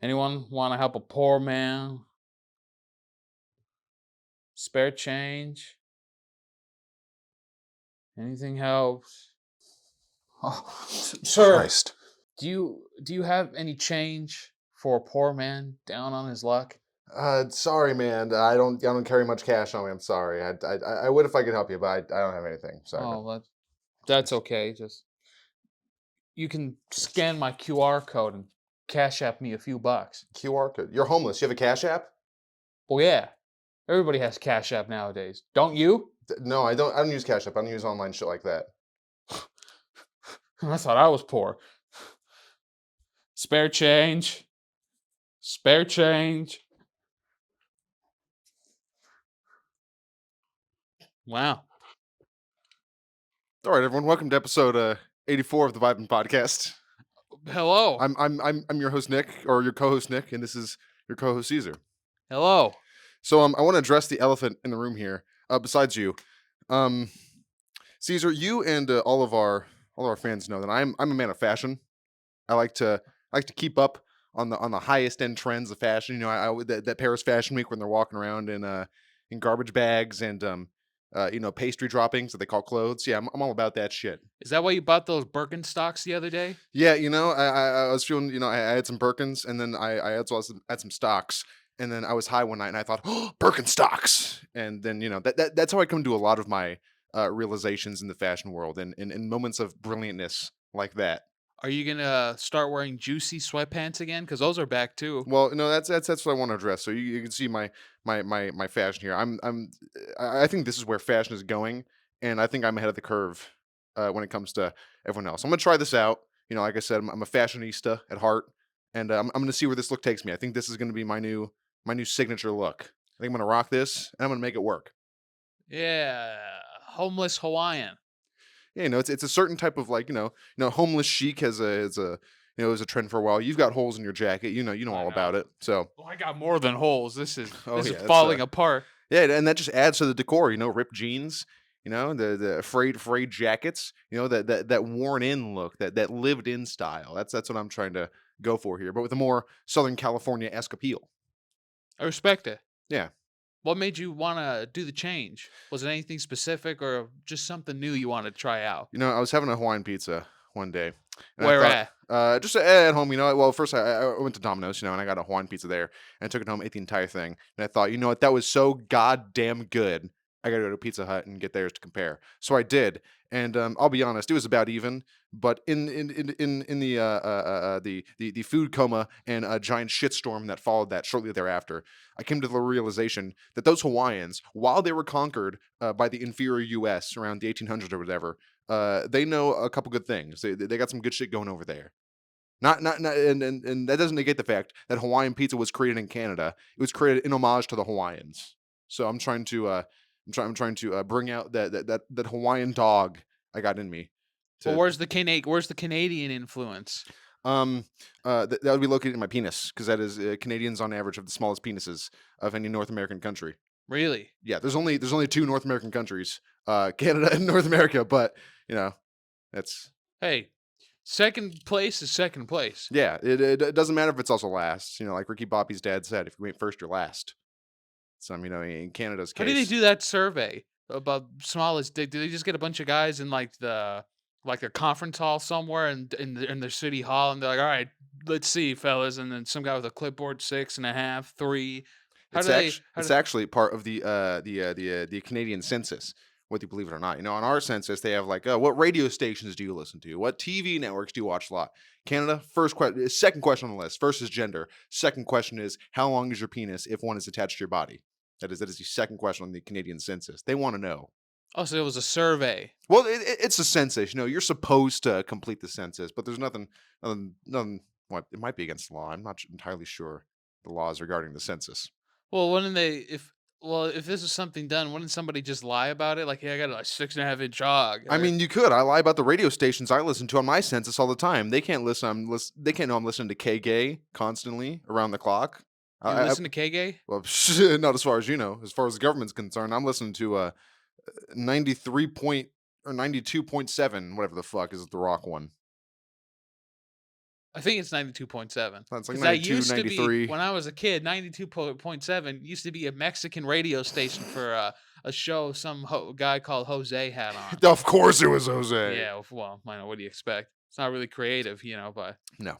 Anyone want to help a poor man? Spare change? Anything helps. Oh, Jesus sir, Christ. do you have any change for a poor man down on his luck? Sorry, man. I don't carry much cash on me. I'm sorry. I would if I could help you, but I don't have anything. Sorry, man. Oh, that's okay. Just you can scan my QR code and cash app me a few bucks. QR code. You're homeless. You have a Cash App? Oh yeah, everybody has cash app nowadays. Don't you? No, I don't. I don't use Cash App. I don't use online shit like that. I thought I was poor. Spare change. Spare change. Wow. All right, everyone. Welcome to episode 84 of the Vibin podcast. Hello. I'm your host Nick, or your co-host Nick, and this is your co-host Caesar. Hello. So I want to address the elephant in the room here. Besides you, Caesar, you and all of our fans know that I'm a man of fashion. I like to keep up on the highest end trends of fashion. You know, that Paris Fashion Week when they're walking around in garbage bags and pastry droppings that they call clothes. Yeah, I'm all about that shit. Is that why you bought those Birkenstocks the other day? Yeah, I was feeling, I had some Birkins, and then I also had some stocks, and then I was high one night, and I thought, oh, Birkenstocks, and then that's how I come to a lot of my realizations in the fashion world, and in moments of brilliantness like that. Are you gonna start wearing juicy sweatpants again? Because those are back too. Well, no, that's what I want to address. So you can see my fashion here. I think this is where fashion is going, and I think I'm ahead of the curve when it comes to everyone else. I'm gonna try this out. Like I said, I'm a fashionista at heart, and I'm gonna see where this look takes me. I think this is gonna be my new signature look. I think I'm gonna rock this, and I'm gonna make it work. Yeah, homeless Hawaiian. Yeah, it's a certain type of like homeless chic is a trend for a while. You've got holes in your jacket. You know I all know. about it. So Well, I got more than holes. This is oh this is yeah, that's falling apart. yeah, and that just adds to the decor. Ripped jeans. The frayed jackets. That worn in look. That lived in style. That's what I'm trying to go for here, but with a more Southern California esque appeal. I respect it. Yeah. What made you want to do the change? Was it anything specific or just something new you wanted to try out? I was having a Hawaiian pizza one day, and I Where thought, at? just at home, well, first I went to Domino's, and I got a Hawaiian pizza there, and I took it home, ate the entire thing, and I thought, you know what, that was so goddamn good. I gotta go to Pizza Hut and get theirs to compare. So I did, and I'll be honest, it was about even. But in the food coma and a giant shitstorm that followed that shortly thereafter, I came to the realization that those Hawaiians, while they were conquered by the inferior U.S. around the 1800s or whatever, they know a couple good things. They got some good shit going over there. Not and that doesn't negate the fact that Hawaiian pizza was created in Canada. It was created in homage to the Hawaiians. So I'm trying to bring out that Hawaiian dog I got in me. Well, To where's the Canadian influence? that would be located in my penis because that is Canadians on average have the smallest penises of any North American country. Really? Yeah, there's only two North American countries, Canada and North America, but that's Hey, second place is second place. yeah. It doesn't matter if it's also last. Like Ricky Bobby's dad said, if you ain't first, you're last. So in Canada's How do they case, do that survey about smallest dick? Do they just get a bunch of guys in like a conference hall somewhere in their city hall, and they're like, "All right, let's see, fellas," and then some guy with a clipboard, 6.5, 3. How it's do they? actually How it's do? actually part of the Canadian census. Whether you believe it or not, on our census they have like, what radio stations do you listen to? What TV networks do you watch a lot? Canada, first question, second question on the list. First is gender. Second question is how long is your penis if one is attached to your body? That is the second question on the Canadian census. They want to know. Oh, so it was a survey. Well, it's a census. You're supposed to complete the census, but there's nothing. What it might be against the law. I'm not entirely sure the laws regarding the census. Well, wouldn't they? If this is something done, wouldn't somebody just lie about it? Like, yeah, I got a 6.5 inch hog. I mean, you could. I lie about the radio stations I listen to on my census all the time. They can't listen. They can't know I'm listening to K Gay constantly around the clock. You I listen to K Gay? well, not as far as you know. As far as the government's concerned, I'm listening to 93 point or 92.7, whatever the fuck is the rock one. I think it's 92.7 It's like because that 92, used to be 93. when I was a kid. 92.7 used to be a Mexican radio station for a show some guy called Jose had on. Of course it was Jose. Yeah, well, I know what do you expect? It's not really creative, but No.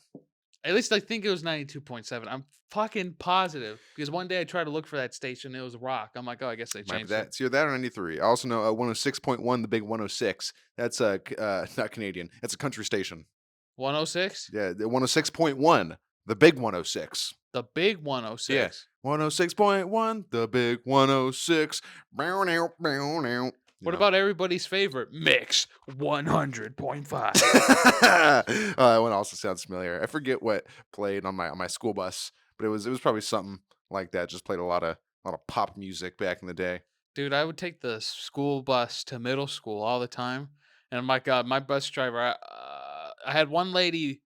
at least I think it was 92.7. I'm fucking positive because one day I tried to look for that station. It was rock. I'm like, oh, I guess they Might be changed it. that. It's either that or 93. I also know 106.1, the big 106. That's not Canadian. It's a country station. 106? Yeah, the 106.1, the big 106. The big Yeah. 106. 106.1, the big 106. Bow, now, bow, now. What about everybody's favorite Mix 100.5? That one also sounds familiar. I forget what played on my school bus, but it was probably something like that. Just played a lot of pop music back in the day. Dude, I would take the school bus to middle school all the time, and my god, my bus driver. I had one lady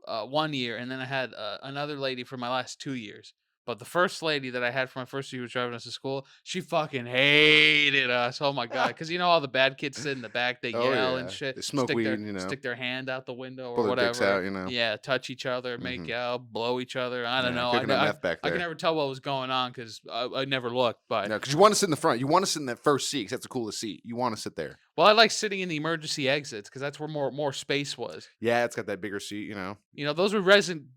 1 year, and then I had another lady for my last 2 years. But the first lady that I had for my first year was driving us to school. She fucking hated us. Oh my god, because all the bad kids sit in the back, they Oh yell and yeah, shit, they smoke weed, stick their hand out the window or pull their dicks whatever. out. Yeah, touch each other, make Mhm. out, blow each other. I don't Yeah, know. cooking up meth back I can there. never tell what was going on because I never looked. But No, because you want to sit in the front. You want to sit in that first seat 'cause that's the coolest seat. You want to sit there. well, I like sitting in the emergency exits because that's where more space was. Yeah, it's got that bigger seat. Those were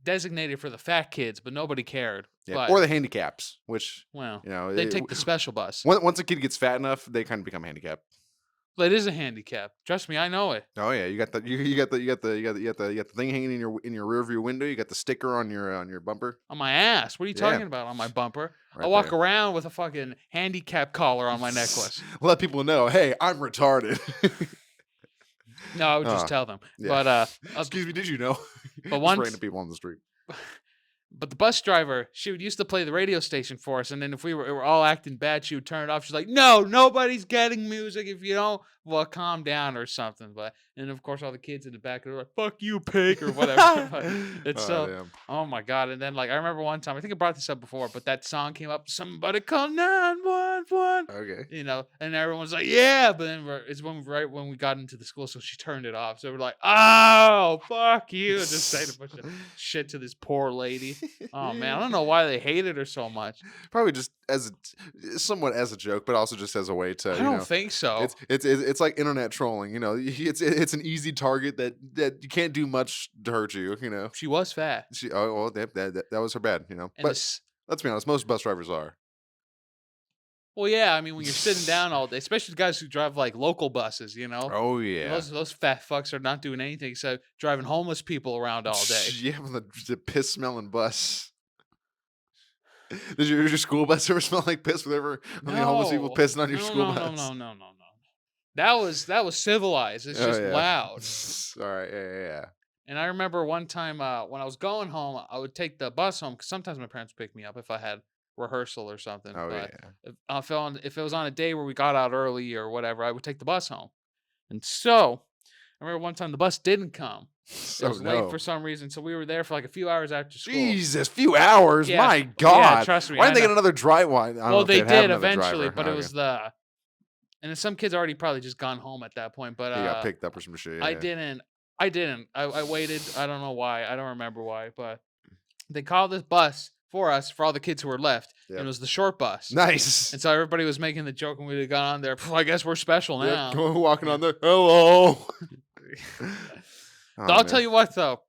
designated for the fat kids, but nobody cared. Yeah, But or the handicaps, which well, you know, they take the special bus. once a kid gets fat enough, they kind of become handicapped. But it is a handicap. Trust me, I know it. Oh yeah, you got the you got the you got the you got the you got the you got the thing hanging in your rear view window. You got the sticker on your bumper. On my ass. What are you Yeah, talking about on my bumper? I right walk there. around with a fucking handicap collar on my necklace. Let people know, hey, I'm retarded. No, I would just uh, tell them. yeah. But Excuse me, did you know? but Just random once people on the street. but the bus driver, she would used to play the radio station for us, and then if we were all acting bad, she would turn it off. She's like, "No, nobody's getting music if you don't, well, calm down or something." But and of course, all the kids in the back are like, "Fuck you, pig," or whatever. But it's Oh so, damn. oh my god! And then I remember one time, I think I brought this up before, but that song came up. Somebody call 911. Okay. And everyone's like, "Yeah," but then it's right when we got into the school, so she turned it off. So we're like, "Oh, fuck you!" And just saying a bunch of shit to this poor lady. Oh man, I don't know why they hated her so much. Probably just somewhat as a joke, but also just as a way to I don't think so. it's like internet trolling. It's an easy target that you can't do much to hurt you. She was fat, That was her bad. and But let's be honest, most bus drivers are. well, yeah. I mean, when you're sitting down all day, especially the guys who drive local buses. Oh yeah. Those fat fucks are not doing anything except driving homeless people around all day. Yeah, with the piss smelling bus. Does your school bus ever smell like piss? Whenever homeless people No, pissing on your no, school no, bus? no, no, no, no, no. That was civilized. It's Oh just yeah. loud. All right. Yeah. And I remember one time when I was going home, I would take the bus home because sometimes my parents would pick me up if I had rehearsal or something. Oh But yeah. if it was on a day where we got out early or whatever, I would take the bus home. And so I remember one time the bus didn't come. It Oh was late no. for some reason, so we were there for like a few hours after school. Jesus, few hours. Yeah, My yeah, God. trust me, Why I didn't they know. get another drive? I don't know Well, if they they'd have did another eventually, driver. but it Okay. was and then some kids already probably just gone home at that point. But He got picked up or some shit. I Yeah. didn't. I didn't. I waited. I don't know why. I don't remember why, but they called this bus for us for all the kids who were left. And Yep. it was the short bus. Nice. And so everybody was making the joke when we got on there. I guess we're special now. Yep. Walking on there. Hello. I'll tell you what though.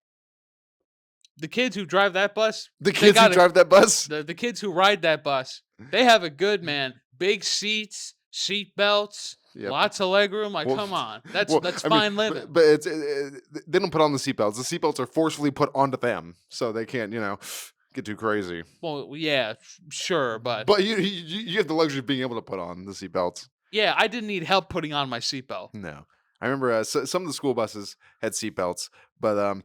The kids who drive that bus, the kids who drive that bus. the kids who ride that bus, they have it good, man. Big seats, seat belts, Yep. lots of legroom. Like, Well, come on, that's Well, that's I mean, fine living. But they don't put on the seatbelts. The seatbelts are forcefully put onto them, so they can't get too crazy. Well, yeah, sure, but But you have the luxury of being able to put on the seatbelts. yeah, I didn't need help putting on my seatbelt. No. I remember some of the school buses had seatbelts, but a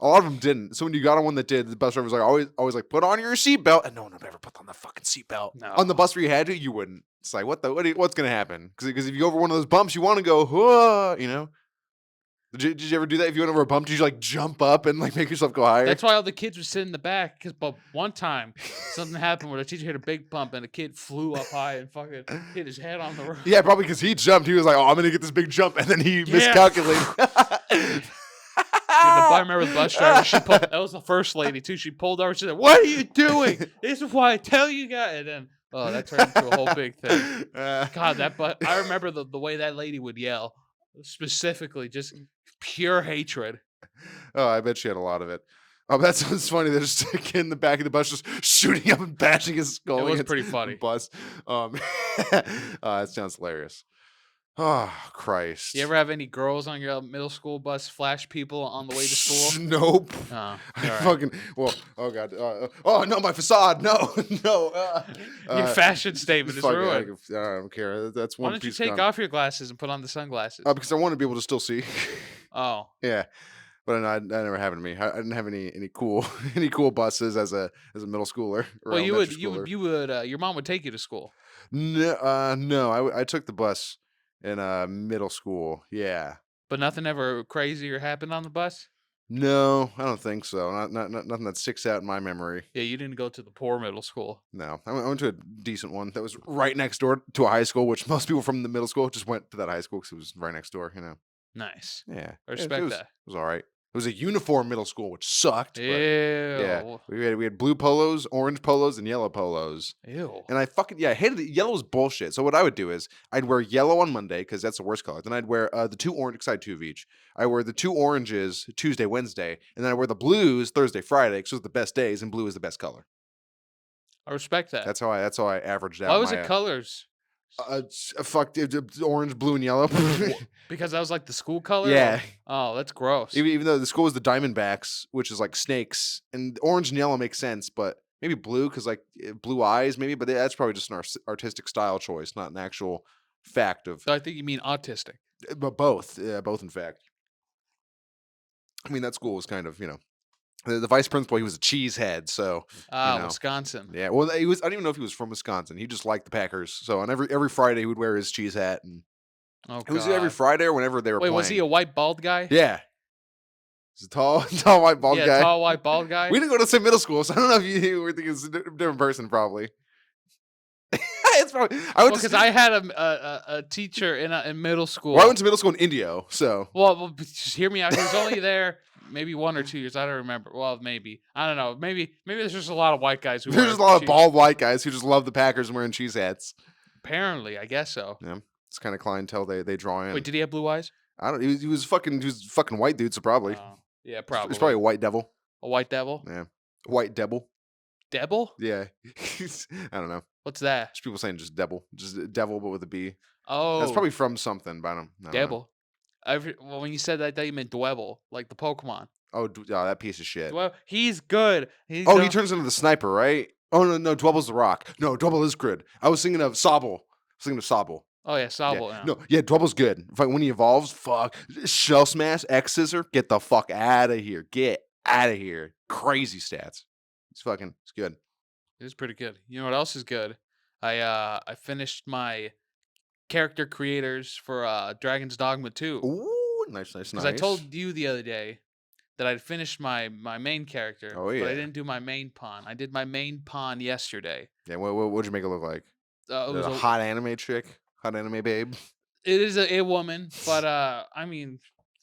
lot of them didn't. So when you got on one that did, the bus driver was like always like, put on your seatbelt, and no one would ever put on the fucking seatbelt. No. On the bus where you had to, you wouldn't. It's like what's gonna happen? Because if you go over one of those bumps, you want to go, whoa. Did you ever do that? If you went over a bump, did you like jump up and like make yourself go higher? That's why all the kids would sit in the back. But one time, something happened where the teacher hit a big bump and a kid flew up high and fucking hit his head on the roof. Yeah, probably because he jumped. He was like, "Oh, I'm gonna get this big jump," and then he miscalculated. I remember the bus driver. She pulled. That was the first lady too. She pulled over. She said, "What are you doing? This is why I tell you guys." And then, oh, that turned into a whole big thing. God, that. But I remember the way that lady would yell, specifically, just pure hatred. Oh, I bet she had a lot of it. Oh, that sounds funny. There's just a kid in the back of the bus just shooting up and bashing his It skull was against pretty the funny. bus. That sounds hilarious. Oh, You Christ. ever have any girls on your middle school bus flash people on the way to school? Nope. Oh, all I right. fucking well. Oh god. Oh no, my facade. No, no. Your fashion statement is Fuck it. ruined. I don't care. That's Why one don't you piece take gone. off your glasses and put on the sunglasses? Because I want to be able to still see. Oh, Yeah, but I never have it in me. I didn't have any cool any cool buses as a middle schooler or well, elementary schooler. your mom would take you to school, No, no. I took the bus in middle school. Yeah. but nothing ever crazy or happened on the bus. No, I don't think so. Not nothing that sticks out in my memory. Yeah, you didn't go to the poor middle school. No, I went to a decent one that was right next door to a high school, which most people from the middle school just went to that high school because it was right next door. You know. Nice. Yeah, I it respect was that. it was all right. It was a uniform middle school, which sucked, but yeah, Ew. we had blue polos, orange polos, and yellow polos. Ew. And I hated it. Yellow was bullshit. So what I would do is I'd wear yellow on Monday because that's the worst color. Then I'd wear the two orange because I had two of each. I wear the two oranges Tuesday, Wednesday, and then I wear the blues Thursday, Friday because those are the best days, and blue is the best color. I respect that. That's how I averaged Why out was my it colors? orange, blue, and yellow. Because that was like the school color. Yeah. Oh, that's gross. Even though the school was the Diamondbacks, which is like snakes, and orange and yellow makes sense, but maybe blue because like blue eyes, maybe. But that's probably just an artistic style choice, not an actual fact of. So I think you mean autistic. But both, yeah, both in fact. I mean, that school was kind of the vice principal. He was a cheesehead, so Ah, Wisconsin. yeah. Well, he was. I don't even know if he was from Wisconsin. He just liked the Packers. So on every Friday, he would wear his cheese hat, and Oh it was every God. Friday or whenever they were Wait, playing. was he a white bald guy? Yeah, he's a tall, tall white bald Yeah, guy. tall white bald guy. We didn't go to the same middle school, so I don't know if you were thinking it's a different person. Probably. It's probably. I went Well, to because I had a teacher in middle school. well, I went to middle school in Indio, so But just hear me out. He was only there maybe 1 or 2 years. I don't remember. Well, maybe I don't know. Maybe there's just a lot of white guys who there's wear just a lot of cheese. bald white guys who just love the Packers and wearing cheese hats. Apparently, I guess so. Yeah, it's kind of clientele they draw in. Wait, did he have blue eyes? I don't. He was fucking white dude, so probably Oh, yeah, he's probably a probably white devil. a white devil. Yeah, white devil. Devil? Yeah, I don't know. What's that? Just people saying just devil, just devil, but with a B. That's Oh, probably from something, but I don't know. devil. Well, when you said that, I thought you meant Dwebble, like the Pokemon. Oh, that piece of shit. Well, he's good. He's Oh, he turns into the sniper, right? Oh no, Dwebble's the Rock. No, Dwebble is good. I was thinking of Sobble. I was thinking of Sobble. Oh yeah, Yeah. Sobble. Yeah. No, yeah, Dwebble's good. When he evolves, fuck. Shell Smash, X Scissor, get the fuck out of here. Get out of here. Crazy stats. It's good. It was pretty good. You know what else is good? I finished my character creators for Dragon's Dogma 2 Ooh, nice. because I told you the other day that I'd finished my main character, Oh, but I yeah. didn't do my main pawn. I did my main pawn yesterday. Yeah, what'd you make it look like? It was A hot anime chick? Hot anime babe? it is a woman, but I mean,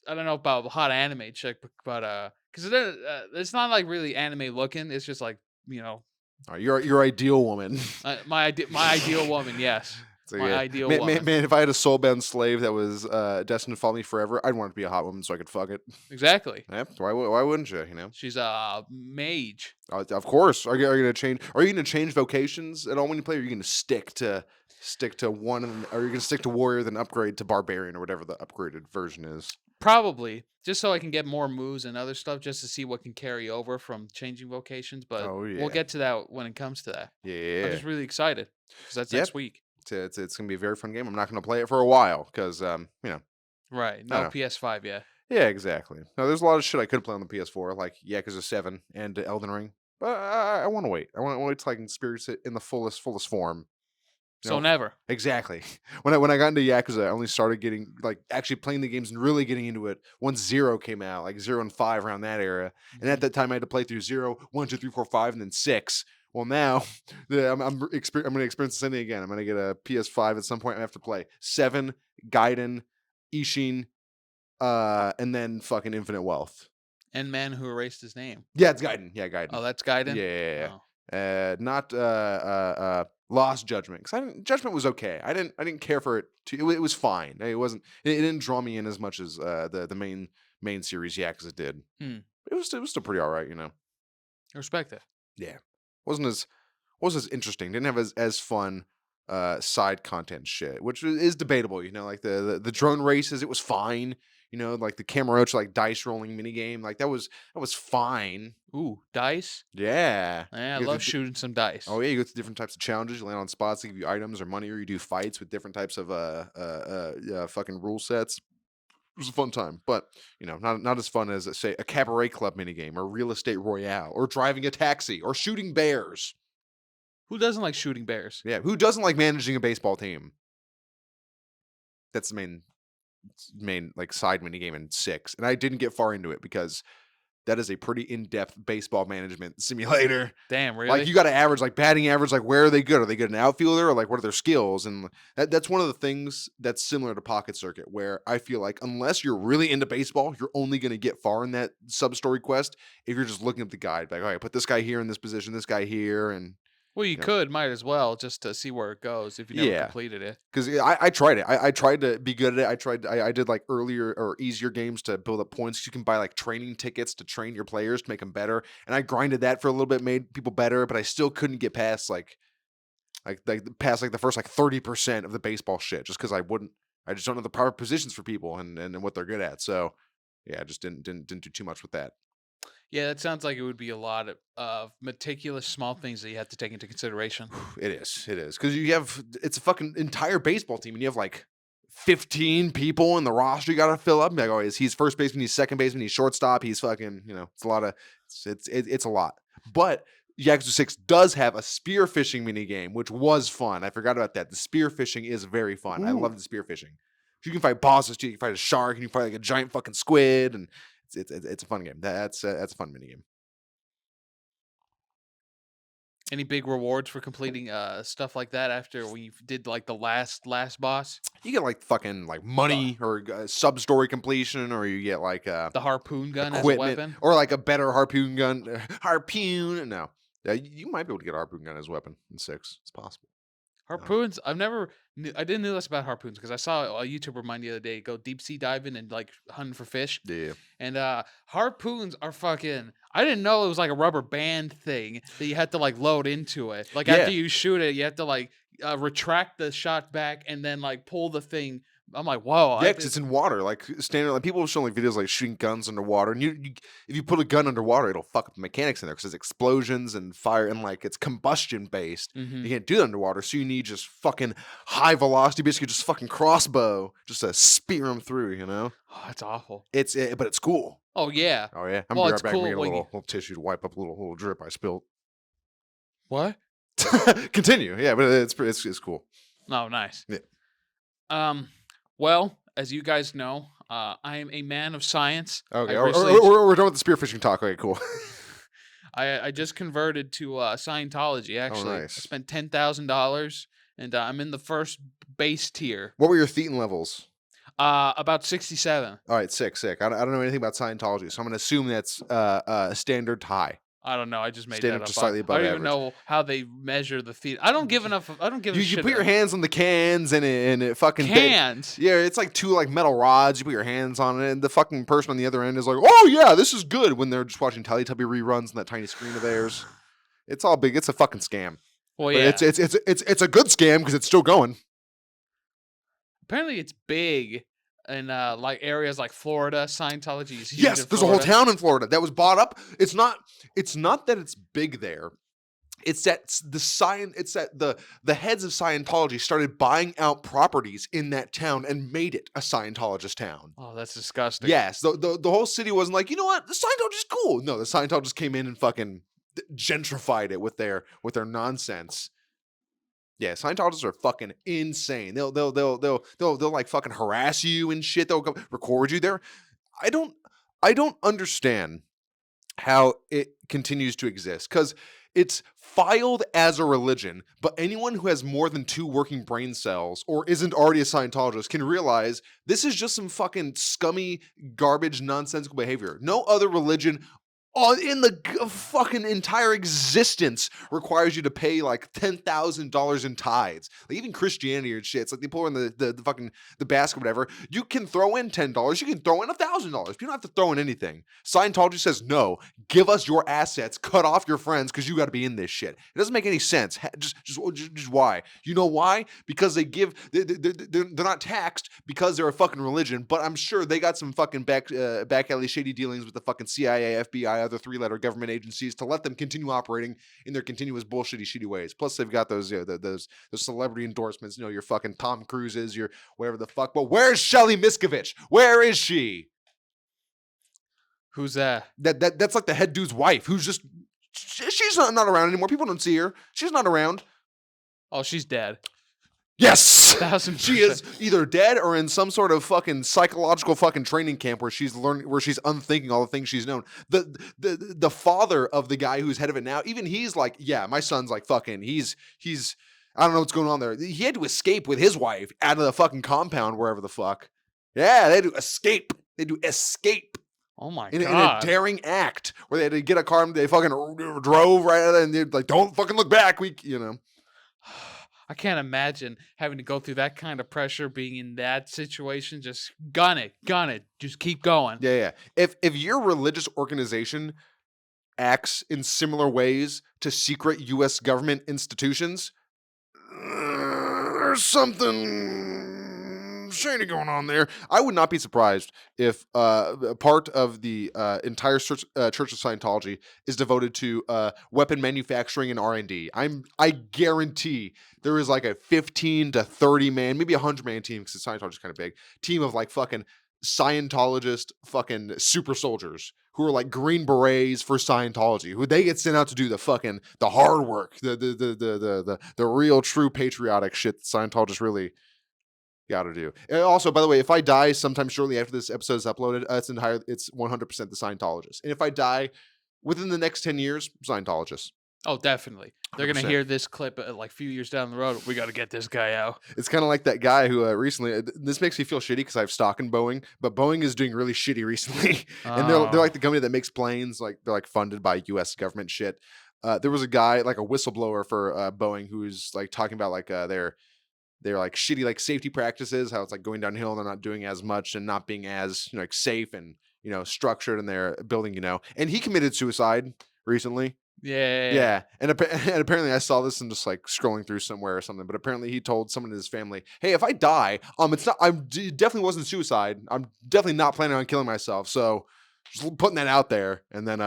I don't know about hot anime chick, but because it's not like really anime looking. It's just like All right, your ideal woman. my ideal woman. Yes, So, my yeah. ideal man, woman. man, if I had a soul-bound slave that was destined to follow me forever, I'd want it to be a hot woman so I could fuck it. Exactly. Yep. Why wouldn't you? She's a mage. Of course. Are you gonna change? Are you gonna change vocations at all when you play? Or are you gonna stick to one? Or are you gonna stick to warrior then upgrade to barbarian or whatever the upgraded version is? Probably just so I can get more moves and other stuff, just to see what can carry over from changing vocations. But Oh we'll yeah. get to that when it comes to that. I'm Yeah. just really excited because that's Yep. next week. It's gonna be a very fun game. I'm not gonna play it for a while because Right? I No know. PS5 yet. Yeah, exactly. Now, there's a lot of shit I could play on the PS4, like Yakuza 7 and Elden Ring. But I want to wait. I want to wait till I can experience it in the fullest form. You So know, never. exactly. When I got into Yakuza, I only started getting actually playing the games and really getting into it once Zero came out, like 0 and 5 around that era. And at Mhm. that time, I had to play through 0, 1, 2, 3, 4, 5, and then 6. Well, now I'm going to experience the same thing again. I'm going to get a PS5 at some point. I have to play 7, Gaiden, Ishin, and then fucking Infinite Wealth. And Man Who Erased His Name. Yeah, it's Gaiden. Yeah, Oh, Gaiden. that's Yeah, Gaiden? yeah, yeah. Oh. Not Lost Judgment. 'Cause Judgment was okay. I didn't care for it. It was fine. It wasn't. It didn't draw me in as much as the main series. Yeah, because it did. Hmm. It was still pretty all right. You know. Respect it. Yeah. Wasn't as interesting. Didn't have as fun side content shit, which is debatable. You know, like the drone races. It was fine. You know, like the camera roach like dice rolling mini game. Like that was fine. Ooh, dice? Yeah. Yeah, I You go love through shooting some Oh dice. yeah, you go through different types of challenges. You land on spots that give you items or money, or you do fights with different types of fucking rule sets. It was a fun time, but not as fun as say a cabaret club minigame or real estate royale or driving a taxi or shooting bears. Who doesn't like shooting bears? Yeah, who doesn't like managing a baseball team? That's the main like side minigame in 6, and I didn't get far into it because that is a pretty in-depth baseball management simulator. Damn, Like, really? you gotta average, like, batting average, like, where are they good? Are they good an outfielder, or, like, what are their skills? And that's one of the things that's similar to Pocket Circuit, where I feel like unless you're really into baseball, you're only gonna get far in that sub-story quest if you're just looking at the guide, like, "Alright, put this guy here in this position, this guy here," and, Well, you you know might as well, just to see where it goes if you never Yeah. completed it. 'Cause I tried it. I tried to be good at it. I did, like, earlier or easier games to build up points. You can buy, like, training tickets to train your players to make them better, and I grinded that for a little bit, made people better, but I still couldn't get past, the first, like, 30% of the baseball shit just because I just don't know the proper positions for people and what they're good at, so, yeah, I just didn't do too much with that. Yeah, that sounds like it would be a lot of meticulous small things that you have to take into consideration. It is, because it's a fucking entire baseball team, and you have, like, 15 people in the roster you gotta fill up, and be like, "Oh, he's first baseman, he's second baseman, he's shortstop, he's fucking," it's a lot of it's a lot. But Yakuza 6 does have a spearfishing mini game, which was fun. I forgot about that. The spearfishing is very fun. I love Ooh. the spearfishing. You can fight bosses too. You can fight a shark, and you can fight, like, a giant fucking squid, and it's a fun game. That's a fun mini game. Any big rewards for completing stuff like that after we did like the last boss? You get like fucking like The money or sub story completion, or you get like the harpoon gun as a equipment weapon? or like a better harpoon gun. Harpoon, no, you might be able to get a harpoon gun as a weapon in 6. It's possible. Um, Harpoons, I didn't know this about harpoons because I saw a YouTuber of mine the other day go deep sea diving and like hunting for fish. yeah, And harpoons are fucking I didn't know it was like a rubber band thing that you had to like load into it. Like after yeah. you shoot it, you have to like retract the shot back and then like pull the thing. I'm like, whoa, Yeah, because it's in water. Like standard, like people have shown like videos like shooting guns underwater, and if you put a gun underwater, it'll fuck up the mechanics in there because it's explosions and fire and like it's combustion based. hmm You can't do that underwater, so you need just fucking high velocity, basically just fucking crossbow, just to spear them through. Oh, that's awful. But it's cool. Oh yeah. Oh yeah, I'm gonna Well, be it's right back. I'm gonna cool get a when you little tissue to wipe up a little drip I spilled. what? Continue, yeah, but it's cool. Oh, nice. Yeah. Um, well, as you guys know, I am a man of science. I Okay, recently we're done with the spearfishing talk. Okay, cool. I just converted to Scientology. Oh, Actually, I nice. spent $10,000, and I'm in the first base tier. What were your thetan levels? About 67. All right, sick. I don't know anything about Scientology, so I'm gonna assume that's standard to high, I don't know. I just made that standard to up. slightly I above don't even average. know how they measure the feet. I don't give enough. I don't give a You shit. put your hands on the cans and it fucking Cans. yeah, it's like two like metal rods. You put your hands on it, and the fucking person on the other end is like, "Oh yeah, this is good." When they're just watching Teletubby reruns on that tiny screen of theirs, it's all big. It's a fucking scam, Well, but yeah. it's a good scam because it's still going. Apparently, it's big in like areas like Florida. Scientology is huge Yes, in there's a whole Florida. town in Florida that was bought up. It's not that it's big there. It's that the heads of Scientology started buying out properties in that town and made it a Scientologist town. Oh, that's disgusting. Yes, the whole city wasn't like, you know what, the Scientology's cool. No, the Scientologists came in and fucking gentrified it with their nonsense. Yeah, Scientologists are fucking insane. They'll like fucking harass you and shit. They'll go record you there. I don't I don't understand how it continues to exist because It's filed as a religion, but anyone who has more than 2 working brain cells or isn't already a Scientologist can realize this is just some fucking scummy, garbage, nonsensical behavior. No other religion in the fucking entire existence requires you to pay like $10,000 in tithes. Like even Christianity or shit. It's like they pour in the fucking the basket, or whatever. You can throw in $10. You can throw in $1,000. You don't have to throw in anything. Scientology says no. Give us your assets. Cut off your friends because you got to be in this shit. It doesn't make any sense. Just why? You know why? Because they give. They're not taxed because they're a fucking religion. But I'm sure they got some fucking back alley shady dealings with the fucking CIA, FBI, other 3-letter government agencies to let them continue operating in their continuous bullshitty, shitty ways. Plus, they've got those, those celebrity endorsements. Your fucking Tom Cruises, your whatever the fuck. But where's Shelly Miskovich? Where is she? Who's that? That's like the head dude's wife, who's just she's not around anymore. People don't see her. She's not around. Oh, she's dead. Yes, 1000%. she is either dead or in some sort of fucking psychological fucking training camp where she's learning, where she's unthinking all the things she's known. The father of the guy who's head of it now, even he's like, yeah, my son's like fucking. He's I don't know what's going on there. He had to escape with his wife out of the fucking compound wherever the fuck. Yeah, they do escape. They do escape. Oh my In god! a daring act where they had to get a car, and they fucking drove right at it, and they're like, "Don't fucking look back." I can't imagine having to go through that kind of pressure, being in that situation. Just gun it, just keep going. Yeah. If your religious organization acts in similar ways to secret U.S. government institutions, there's something shady going on there. I would not be surprised if a part of the entire Church of Scientology is devoted to weapon manufacturing and R&D. I guarantee there is like a 15 to 30 man, maybe 100-man team, because Scientology is kind of big, team of like fucking Scientologist fucking super soldiers who are like Green Berets for Scientology, who they get sent out to do the hard work, the real true patriotic shit that Scientologists really got to do. And also, by the way, if I die sometime shortly after this episode is uploaded, it's 100% the Scientologist. And if I die within the next 10 years, Scientologist. Oh, definitely. They're going to 100%. hear this clip like a few years down the road. We got to get this guy out. It's kind of like that guy who recently, this makes me feel shitty because I have stock in Boeing, but Boeing is doing really shitty recently. And they're like the company that makes planes, like they're like funded by US government shit. There was a guy, like a whistleblower for Boeing, who's like talking about like their like shitty like safety practices, how it's like going downhill and they're not doing as much and not being as like safe and structured in their building, and he committed suicide recently. Yeah. And apparently I saw this and just like scrolling through somewhere or something, but apparently he told someone in his family, hey, if I die, it definitely wasn't suicide. I'm definitely not planning on killing myself. So just putting that out there. And then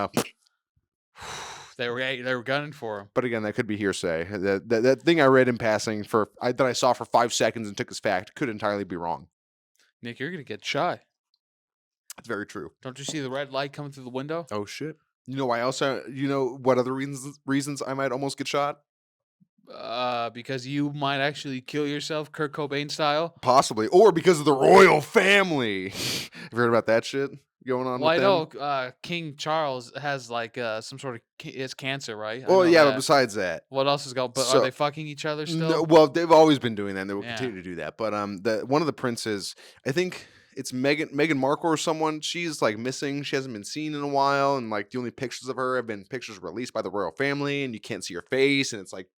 They were gunning for him. but again, that could be hearsay. That thing I read in passing that I saw for 5 seconds and took as fact could entirely be wrong. Nick, you're going to get shot. That's very true. Don't you see the red light coming through the window? Oh shit. Why also, what other reasons I might almost get shot? Because you might actually kill yourself, Kurt Cobain style. Possibly. Or because of the royal family. Have you heard about that shit going on Well, I with them? know King Charles has like some sort of it's cancer, right? I Well, know yeah, but that. besides that, What else is going? But So- are they fucking each other still? no, well, they've always been doing that, and they will Yeah. continue to do that. But one of the princes, I think it's Meghan Markle or someone. She's like missing. She hasn't been seen in a while, and like the only pictures of her have been pictures released by the royal family, and you can't see her face, and it's like,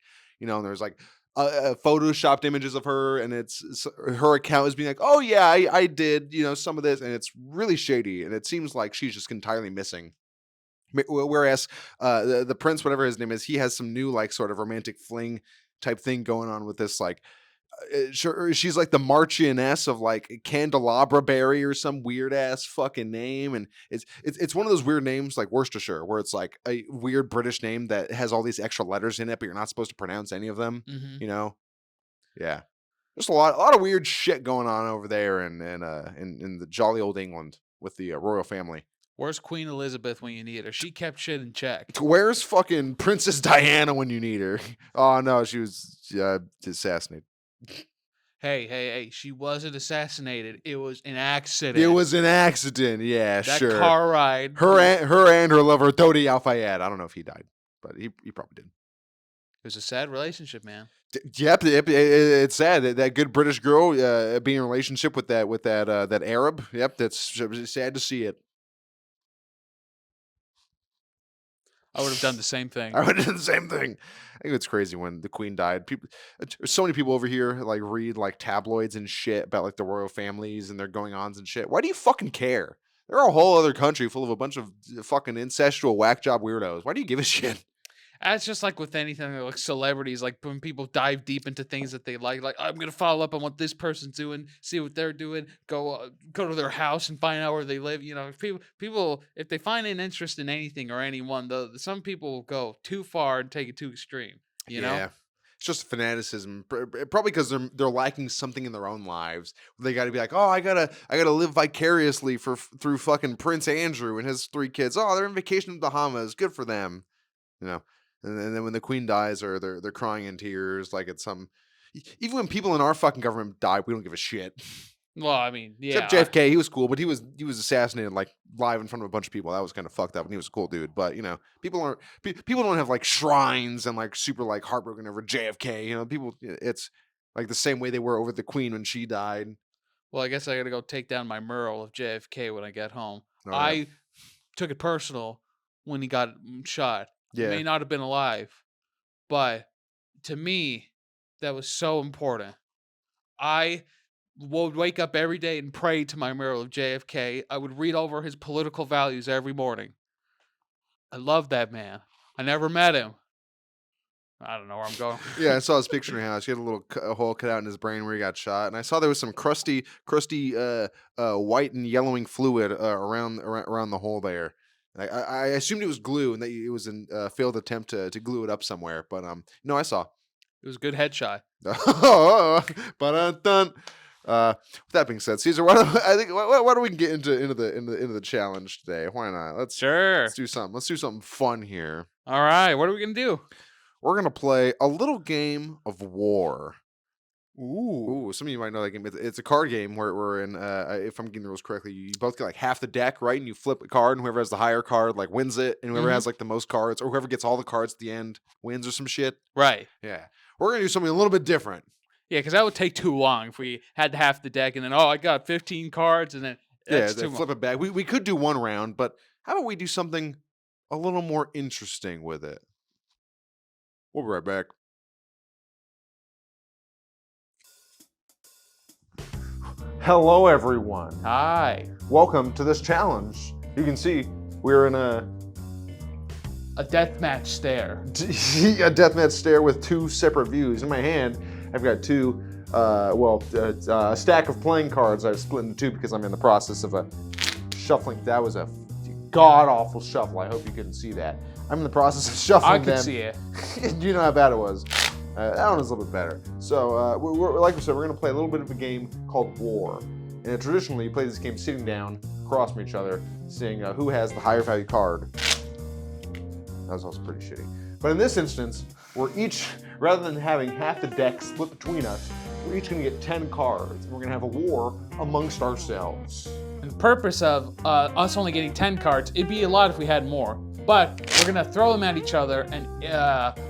and there's like photoshopped images of her, and it's her account is being like, oh yeah, I did, some of this, and it's really shady, and it seems like she's just entirely missing. Whereas the prince, whatever his name is, he has some new like sort of romantic fling type thing going on with this like she's like the Marchioness of like Candelabra Berry or some weird ass fucking name, and it's one of those weird names like Worcestershire, where it's like a weird British name that has all these extra letters in it, but you're not supposed to pronounce any of them. Mm-hmm. Yeah, just a lot of weird shit going on over there in the jolly old England with the royal family. Where's Queen Elizabeth when you need her? She kept shit in check. Where's fucking Princess Diana when you need her? Oh no, she was assassinated. Hey! She wasn't assassinated. It was an accident. It was an accident. Yeah, that sure. car ride. Her and her lover Dodi Al Fayed. I don't know if he died. but he probably did. It was a sad relationship, man. Yep, it's sad that good British girl being in a relationship with that Arab. Yep, that's sad to see it. I would have done the same thing. I would have done the same thing. I think it's crazy when the queen died. People, so many people over here like read like tabloids and shit about like the royal families and their going ons and shit. Why do you fucking care? They're a whole other country full of a bunch of fucking incestual whack job weirdos. Why do you give a shit? It's just like with anything like celebrities, like when people dive deep into things that they like I'm gonna follow up on what this person's doing, see what they're doing, go to their house and find out where they live. You know, if people if they find an interest in anything or anyone, some people will go too far and take it too extreme. You know, Yeah. It's just fanaticism, probably because they're lacking something in their own lives. They got to be like, oh, I gotta live vicariously through fucking Prince Andrew and his 3 kids. Oh, they're on vacation in the Bahamas. Good for them, you know. And then when the queen dies, or they're crying in tears, like it's some. Even when people in our fucking government die, we don't give a shit. well, I mean, Except yeah, JFK, he was cool, but he was assassinated like live in front of a bunch of people. That was kind of fucked up, and he was a cool dude. But people aren't people don't have like shrines and like super like heartbroken over JFK. People, it's like the same way they were over the Queen when she died. well, I guess I gotta go take down my mural of JFK when I get home. Oh yeah, I took it personal when he got shot. He yeah, may not have been alive, but to me, that was so important. I would wake up every day and pray to my mural of JFK. I would read over his political values every morning. I love that man. I never met him. I don't know where I'm going. yeah. I saw his picture in the house. He had a little a hole cut out in his brain where he got shot, and I saw there was some crusty, white and yellowing fluid around the hole there. I assumed it was glue and that it was a failed attempt to glue it up somewhere, but no, I saw. It was a good headshot. Ba-dun-dun. With that being said, Caesar, why don't we get into the challenge today? Why not? Sure. Let's do something. Let's do something fun here. All right. What are we gonna do? We're gonna play a little game of war. Ooh. Ooh, some of you might know that game. It's a card game where we're in. If I'm getting the rules correctly, you both get like half the deck, right? And you flip a card, and whoever has the higher card like wins it, and whoever Hmm. has like the most cards, or whoever gets all the cards at the end wins, or some shit. Right. Yeah, we're gonna do something a little bit different. Yeah, because that would take too long if we had half the deck and then I got 15 cards and then Yeah, that's they too much. flip it back. We could do one round, but how about we do something a little more interesting with it? We'll be right back. Hello, everyone. Hi. Welcome to this challenge. You can see we're in a Deathmatch stare. deathmatch stare with 2 separate views. In my hand, I've got 2, a stack of playing cards I've split into 2 because I'm in the process of shuffling. That was a god-awful shuffle. I hope you couldn't see that. I'm in the process of shuffling I them. could see it. You know how bad it was. That one was a little bit better. So, like we said, we're going to play a little bit of a game called War. And traditionally, you play this game sitting down, across from each other, seeing who has the higher value card. That was also pretty shitty. But in this instance, we're each, rather than having half the deck split between us, we're each going to get 10 cards. And we're going to have a war amongst ourselves. And the purpose of us only getting 10 cards, it'd be a lot if we had more. But we're going to throw them at each other and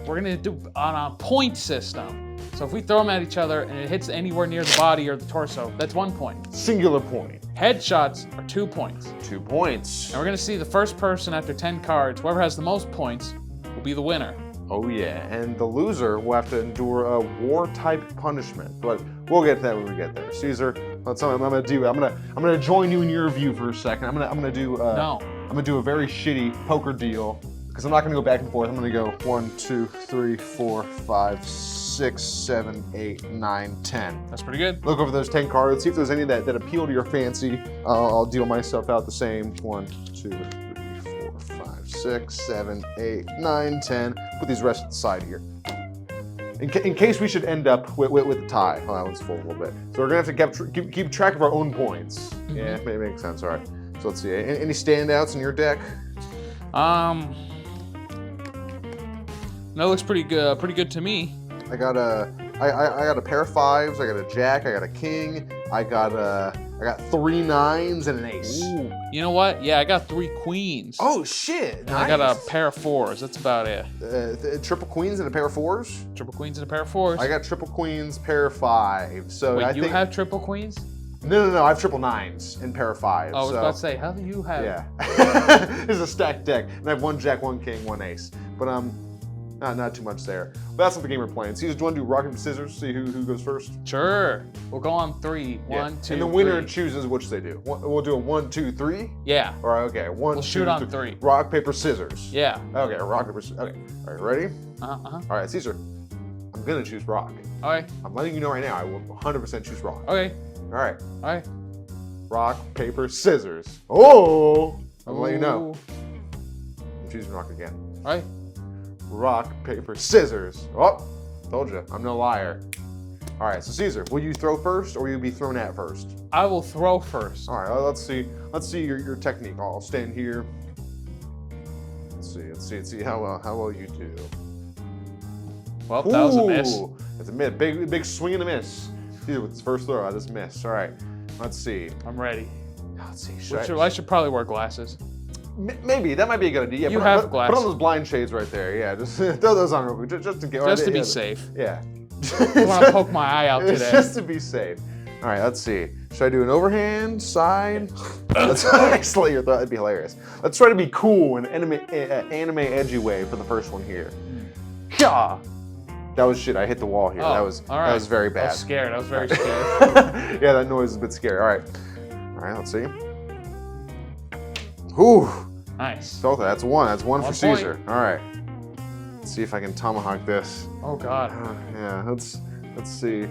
we're going to do on a point system. So if we throw them at each other and it hits anywhere near the body or the torso, that's 1 point. Singular point. Headshots are 2 points. 2 points. And we're going to see the first person after 10 cards, whoever has the most points, will be the winner. Oh yeah, and the loser will have to endure a war-type punishment. But we'll get to that when we get there. Caesar, that's something I'm gonna do. I'm gonna join you in your view for a second. I'm gonna do No. I'm gonna do a very shitty poker deal because I'm not gonna go back and forth. I'm gonna go 1, 2, 3, 4, 5, 6, 7, 8, 9, 10. That's pretty good. Look over those 10 cards. See if there's any that appeal to your fancy. I'll deal myself out the same. 1, 2, 3, 4, 5, 6, 7, 8, 9, 10. Put these rest at the side here. In case we should end up with a tie. Oh, that one's full a little bit. So we're gonna have to keep track of our own points. Yeah, it makes sense. All right. So let's see. Any standouts in your deck? That looks pretty good to me. I got I got a pair of 5s. I got a jack. I got a king. I got 3 9s and an ace. Ooh. You know what? Yeah, I got 3 queens. Oh shit! And I got a pair of 4s. That's about it. Triple queens and a pair of 4s. Triple queens and a pair of 4s. I got triple queens, pair of 5s. So wait, I you think, have triple queens? No. I have triple 9s and pair of 5s. I was about to say, how do you have? Yeah. It's a stacked deck, and I have 1 jack, 1 king, 1 ace. But not too much there. But that's not the game we're playing. So you just want to do rock, paper, scissors? See who goes first? Sure. We'll go on 3. Yeah. 1, 2, and the winner 3. chooses which they do. We'll do a 1, 2, 3. Yeah. Or okay, 1, We'll 2, shoot on 3. 3. Rock, paper, scissors. Yeah. Okay, rock, paper, scissors. Okay. All right, ready? Uh-huh. All right, Caesar. I'm gonna choose rock. Okay. I'm letting you know right now. I will 100% choose rock. Okay. All right. All right. Rock, paper, scissors. Oh! I'll let you know. Ooh. I'm choosing rock again. All right. Rock, paper, scissors. Oh, told you. I'm no liar. All right, so Caesar, will you throw first or will you be thrown at first? I will throw first. All right, let's see. Let's see your technique. I'll stand here. Let's see how well you do. Well, that was a miss. Ooh, it's a miss. Big swing and a miss. Caesar with his first throw, I just missed. All right, let's see. I'm ready. Let's see. I should probably wear glasses. Maybe that might be a good idea. Yeah, You have glasses. Put on those blind shades right there. Yeah, just throw those on real quick, just in case. Just to be safe. Yeah. I want to poke my eye out today. Just to be safe. All right, let's see. Should I do an overhand, side? Let's slit your throat. That'd be hilarious. Let's try to be cool in an anime edgy way for the first one here. Yeah. That was shit. I hit the wall here. Oh, that was very bad. I was scared. I was very scared. Yeah, that noise is a bit scary. All right, let's see. Ooh. Nice. So that's one. That's one for 1 point. Caesar. All right. Let's see if I can tomahawk this. Oh God. Yeah. Let's see.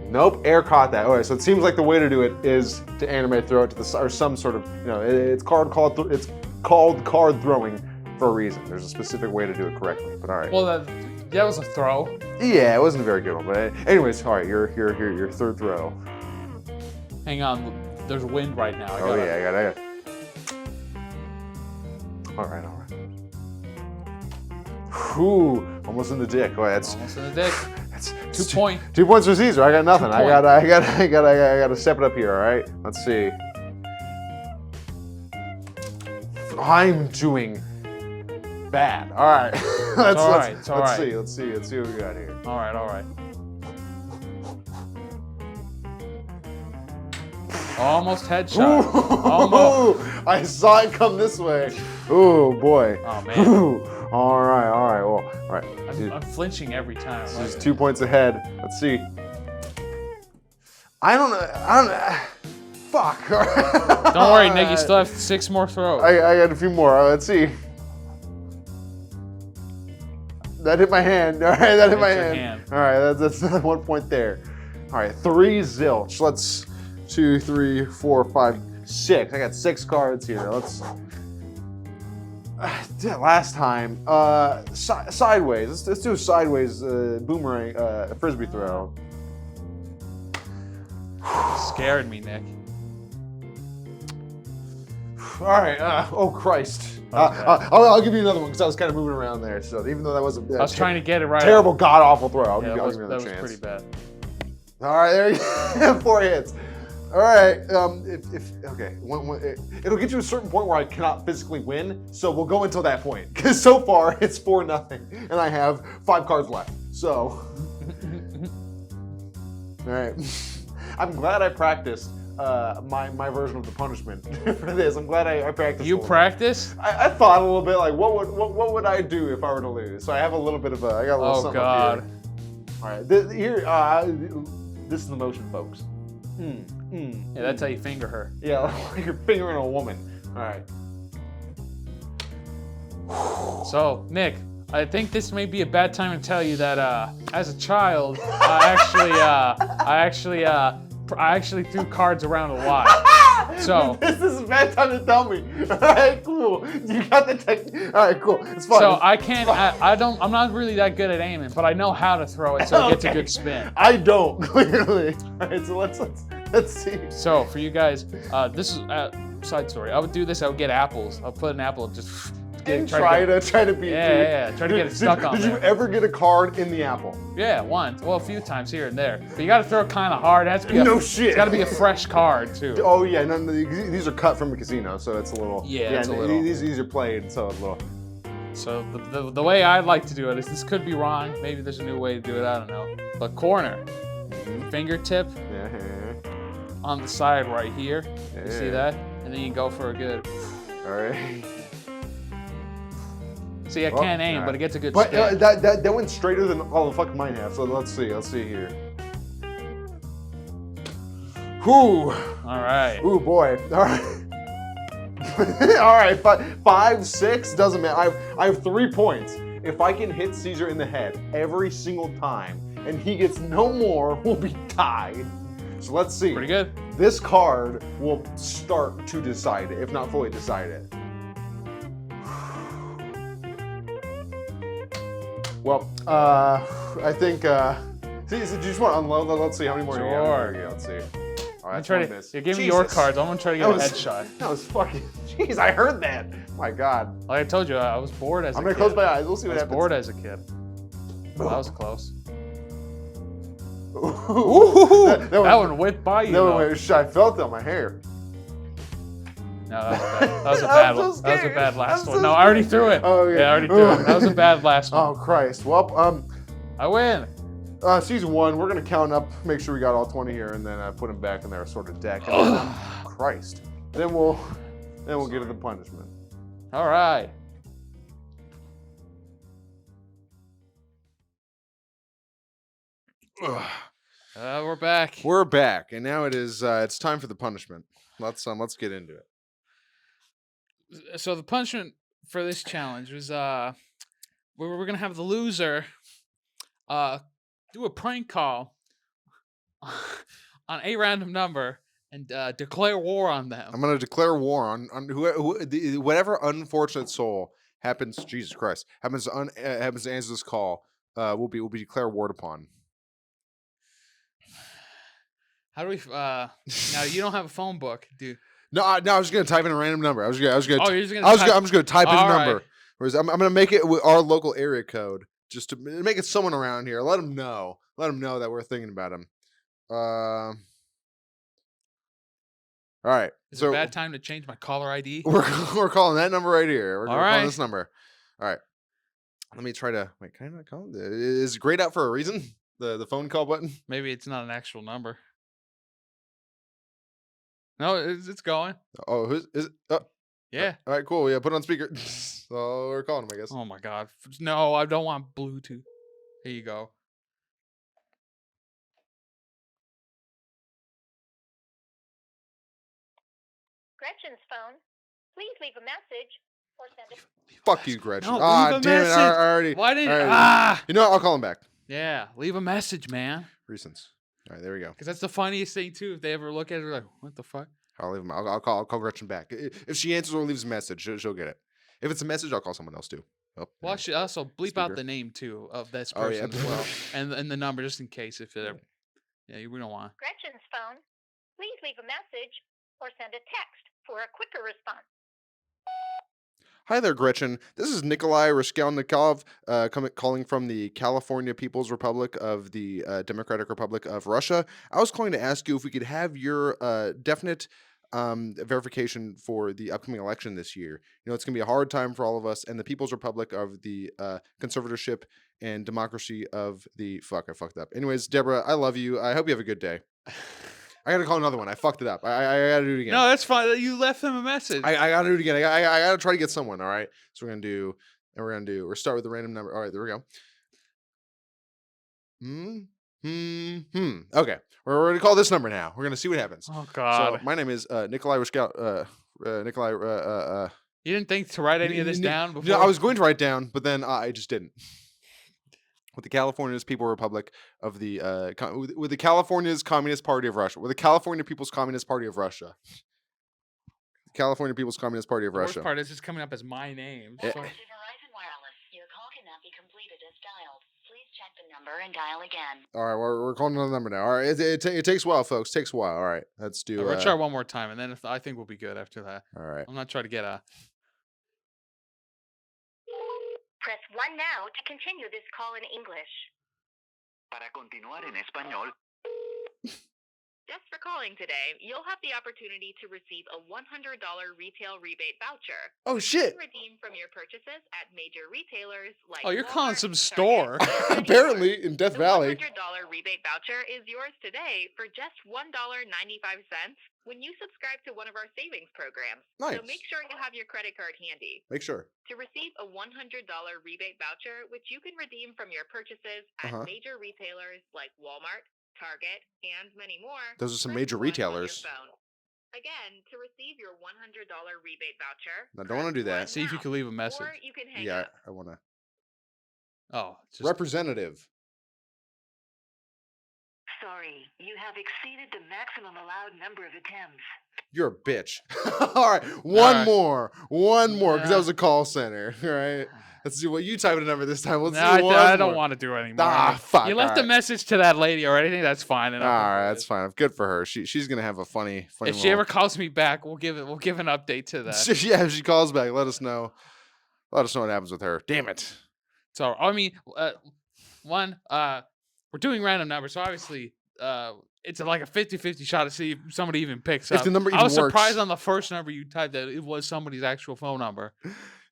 Nope. Air caught that. All right. So it seems like the way to do it is to anime throw it to the or some sort of it's called card throwing for a reason. There's a specific way to do it correctly. But all right. Well, that was a throw. Yeah, it wasn't a very good one. But anyways, all right. Your third throw. Hang on. There's wind right now. I got it. All right. Whew, almost in the dick. Oh, that's almost in the dick. That's 2 point. 2 points for Caesar. I got nothing. 2 I point. got to step it up here. All right. Let's see. I'm doing bad. All right. Let's see what we got here. All right. Almost headshot. Almost. I saw it come this way. Oh boy. Oh man. All right. Well, all right. I'm flinching every time. This is 2 points ahead. Let's see. I don't know. Fuck. Don't worry, Nick. You still have 6 more throws. I got a few more. Let's see. That hit my hand. All right, that hit my hand. All right, that's 1 point there. All right, 3 zilch. Let's 2, 3, 4, 5, 6. I got 6 cards here. Let's. Last time, sideways. Let's do a sideways boomerang frisbee throw. Scared me, Nick. All right. Oh Christ. Okay. I'll give you another one because I was kind of moving around there. So even though that was I was trying to get it right. terrible, god awful throw, I'll give you that another was chance. pretty bad. All right, there you go. 4 hits. All right. Okay, it'll get you a certain point where I cannot physically win. So we'll go until that point because so far it's 4-0, and I have 5 cards left. So, all right. I'm glad I practiced my version of the punishment for this. I'm glad I practiced. You practice? I thought a little bit like what would I do if I were to lose? So I have a little bit of I got a little something up here. All right, this is the motion, folks. Yeah, that's how you finger her. Yeah, like you're fingering a woman. All right. So, Nick, I think this may be a bad time to tell you that as a child, I actually threw cards around a lot. So this is a bad time to tell me. All right, cool. You got the technique. All right, cool. It's fun. So I can't. I'm not really that good at aiming, but I know how to throw it, so it gets a good spin. I don't clearly. All right, so let's see. So for you guys, this is side story. I would do this. I would get apples. I'll put an apple, just did. And try to beat Yeah. Try to get it stuck on Did there. you ever get a card in the apple? Yeah, once. Well, a few times here and there. But you got to throw it kind of hard. It has to be No shit. It's got to be a fresh card too. Oh yeah, no, these are cut from a casino, so it's a little. It's a little. These are played, so it's a little. So the way I'd like to do it is, this could be wrong. Maybe there's a new way to do it. I don't know. But corner, fingertip on the side right here. You see that? And then you can go for a good. All right. See, I can't aim, but it gets a good But spin. that went straighter than all the fuck mine have. So let's see. Let's see here. Whew. All right. Ooh boy. All right. All right. 5, 6 doesn't matter. I have 3 points. If I can hit Caesar in the head every single time, and he gets no more, we'll be tied. So let's see. Pretty good. This card will start to decide it, if not fully decide it. Well, I think. See, do you just want to unload? Let's see how many more you got. Sure. Here we go. Let's see. All right, Give me your cards. I'm gonna try to get a headshot. That was fucking. Jeez, I heard that. My God. Like I told you, I was bored as a kid. I'm gonna close my eyes. We'll see what I was happens. bored as a kid. Well, that was close. Ooh, that one went by you. That one went. I felt it on my hair. No, that was a bad one. That was a bad last one. No, I already threw it. Oh yeah. Yeah, I already threw it. That was a bad last one. Oh Christ. Well, I win. Season 1, we're gonna count up, make sure we got all 20 here, and then put them back in their assorted deck. Christ. Then we'll get to the punishment. All right. We're back. We're back, and now it's time for the punishment. Let's get into it. So the punishment for this challenge was we're gonna have the loser do a prank call on a random number and declare war on them. I'm gonna declare war on whatever unfortunate soul happens. Jesus Christ, happens to answer this call. Will be declared war upon. How do we? Now you don't have a phone book, dude. No, I was gonna type in a random number. I'm just gonna type in a number. Right. Whereas I'm gonna make it with our local area code, just to make it someone around here. Let them know that we're thinking about them. All right. Is it a bad time to change my caller ID? We're calling that number right here. We're calling this number. All right. Let me try to wait. Can I not call it? Is grayed out for a reason? The phone call button. Maybe it's not an actual number. No, it's going. Oh, is it? Oh. Yeah. All right, cool. Yeah, put it on speaker. So we're calling him, I guess. Oh my God. No, I don't want Bluetooth. Here you go. Gretchen's phone. Please leave a message or send it. Fuck you, Gretchen. No, Ah, leave a damn it. message. I already. Why didn't You know what? I'll call him back. Yeah, leave a message, man. Reasons. All right, there we go. Because that's the funniest thing too. If they ever look at it, they're like, "What the fuck?" I'll leave him. I'll call Gretchen back. If she answers or leaves a message, she'll get it. If it's a message, I'll call someone else too. Oh, Well, I should also bleep Speaker. out the name too of this Oh, yeah. person as well, and the number just in case if it ever. Yeah, we don't want. Gretchen's phone. Please leave a message or send a text for a quicker response. Hi there, Gretchen. This is Nikolai Raskolnikov, calling from the California People's Republic of the Democratic Republic of Russia. I was calling to ask you if we could have your definite verification for the upcoming election this year. You know, it's going to be a hard time for all of us, and the People's Republic of the conservatorship and democracy of the... Fuck, I fucked up. Anyways, Deborah, I love you. I hope you have a good day. I gotta call another one. I fucked it up. I gotta do it again. No, that's fine. You left them a message. I gotta do it again. I gotta try to get someone. All right. So we're start with a random number. All right, there we go. Okay, we're gonna call this number now. We're gonna see what happens. Oh God. So my name is Nikolai Ruskow. Nikolai. You didn't think to write any of this down before? No, I was going to write down, but then I just didn't. With the California's People Republic of the with the California's Communist Party of Russia, with the California People's Communist Party of Russia, California People's Communist Party of the Russia. worst part is it's coming up as my name. Welcome to Verizon Wireless. Your call cannot be completed as dialed. Please check the number and dial again. All right, we're calling another number now. All right, it takes a while, folks. Takes a while. All right, let's do. We'll try one more time, and then I think we'll be good after that. All right. I'm not trying to get a. Press 1 now to continue this call in English. Para continuar en español. Just for calling today, you'll have the opportunity to receive a $100 retail rebate voucher. Oh shit! Redeem from your purchases at major retailers like Oh, you're calling Walmart, some store. Target, and many more. Apparently in Death The Valley. $100 rebate voucher is yours today for just $1.95 when you subscribe to one of our savings programs. Nice. So make sure you have your credit card handy. Make sure. To receive a $100 rebate voucher, which you can redeem from your purchases at major retailers like Walmart, Target, and many more. Those are some press major 1 on your retailers. phone. Again, to receive your $100 rebate voucher, I don't want to do that. See if you can leave a message. or you can hang Yeah, up. I want to. Oh, it's just Representative. Sorry, you have exceeded the maximum allowed number of attempts. You're a bitch. All right, one right. more, because that Yeah. was a call center. All right, let's see what you type in a number this time. Let's Nah, do one I don't more. want to do anymore. Ah, fuck. You left a message to that lady already. I think that's fine. All right, that's fine. Good for her. She's gonna have a funny. If she ever calls me back, we'll give an update to that. Yeah, if she calls back, let us know. Let us know what happens with her. Damn it. So I mean, we're doing random numbers, so obviously, it's like a 50-50 shot to see if somebody even picks If up. the number I even was surprised works. on the first number you typed that it was somebody's actual phone number.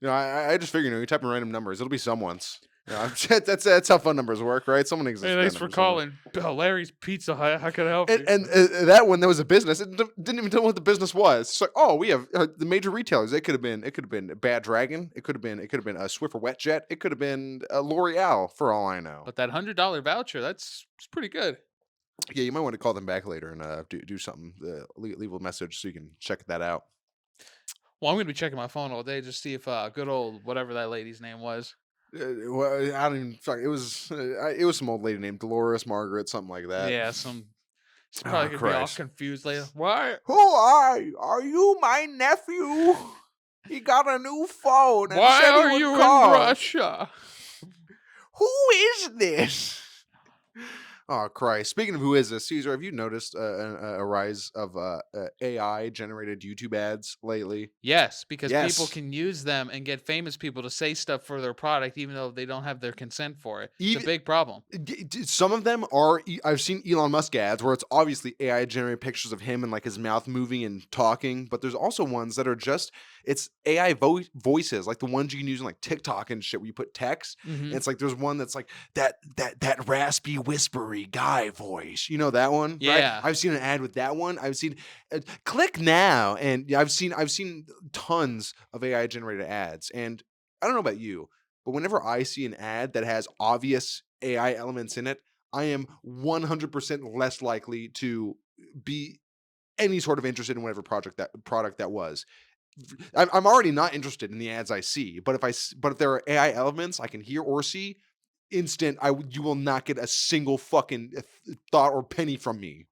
I just figure, you type in random numbers, it'll be someone's. That's how phone numbers work, right? Someone exists. Hey, thanks for calling. Larry's Pizza Hut. How can I help you? And that one, there was a business. It didn't even tell what the business was. It's like, oh, we have the major retailers. It could have been Bad Dragon. It could have been a Swiffer Wetjet. It could have been L'Oreal, for all I know. But that $100 voucher, it's pretty good. Yeah, you might want to call them back later and do something. Leave a message so you can check that out. Well, I'm gonna be checking my phone all day just to see if good old whatever that lady's name was. Well, I don't even. Fuck, it was some old lady named Dolores Margaret, something like that. Yeah, she's probably gonna be all Christ. confused later. Why? Who are you? Are you my nephew? He got a new phone. And Why said he are would you call. in Russia? Who is this? Oh, Christ. Speaking of who is this, Caesar, have you noticed a rise of AI-generated YouTube ads lately? Yes, because Yes. people can use them and get famous people to say stuff for their product, even though they don't have their consent for it. It's a big problem. Some of them are, I've seen Elon Musk ads where it's obviously AI-generated pictures of him and like his mouth moving and talking, but there's also ones that are just, it's AI voices, like the ones you can use in like TikTok and shit where you put text. And it's like, there's one that's like that raspy, whispery guy voice. You know that one? Yeah. Right? I've seen an ad with that one. I've seen click now. And I've seen tons of AI generated ads. And I don't know about you, but whenever I see an ad that has obvious AI elements in it, I am 100% less likely to be any sort of interested in whatever product that was. I'm already not interested in the ads I see, but if there are AI elements I can hear or see, you will not get a single fucking thought or penny from me.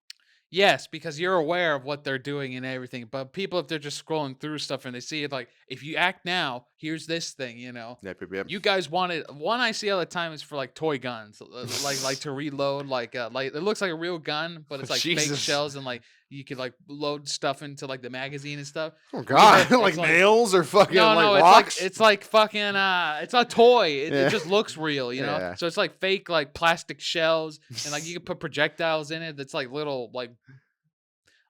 Yes, because you're aware of what they're doing and everything. But people, if they're just scrolling through stuff and they see it, like, if you act now, here's this thing, Yep. You guys wanted one I see all the time is for like toy guns, like to reload, like it looks like a real gun, but it's like fake Jesus. shells and like you could like load stuff into like the magazine and stuff. Oh god, Yeah, like it's like- nails or fucking No, rocks. it's like fucking it's a toy. It Yeah. just looks real, Yeah. So it's like fake like plastic shells and like you can put projectiles in it. That's like little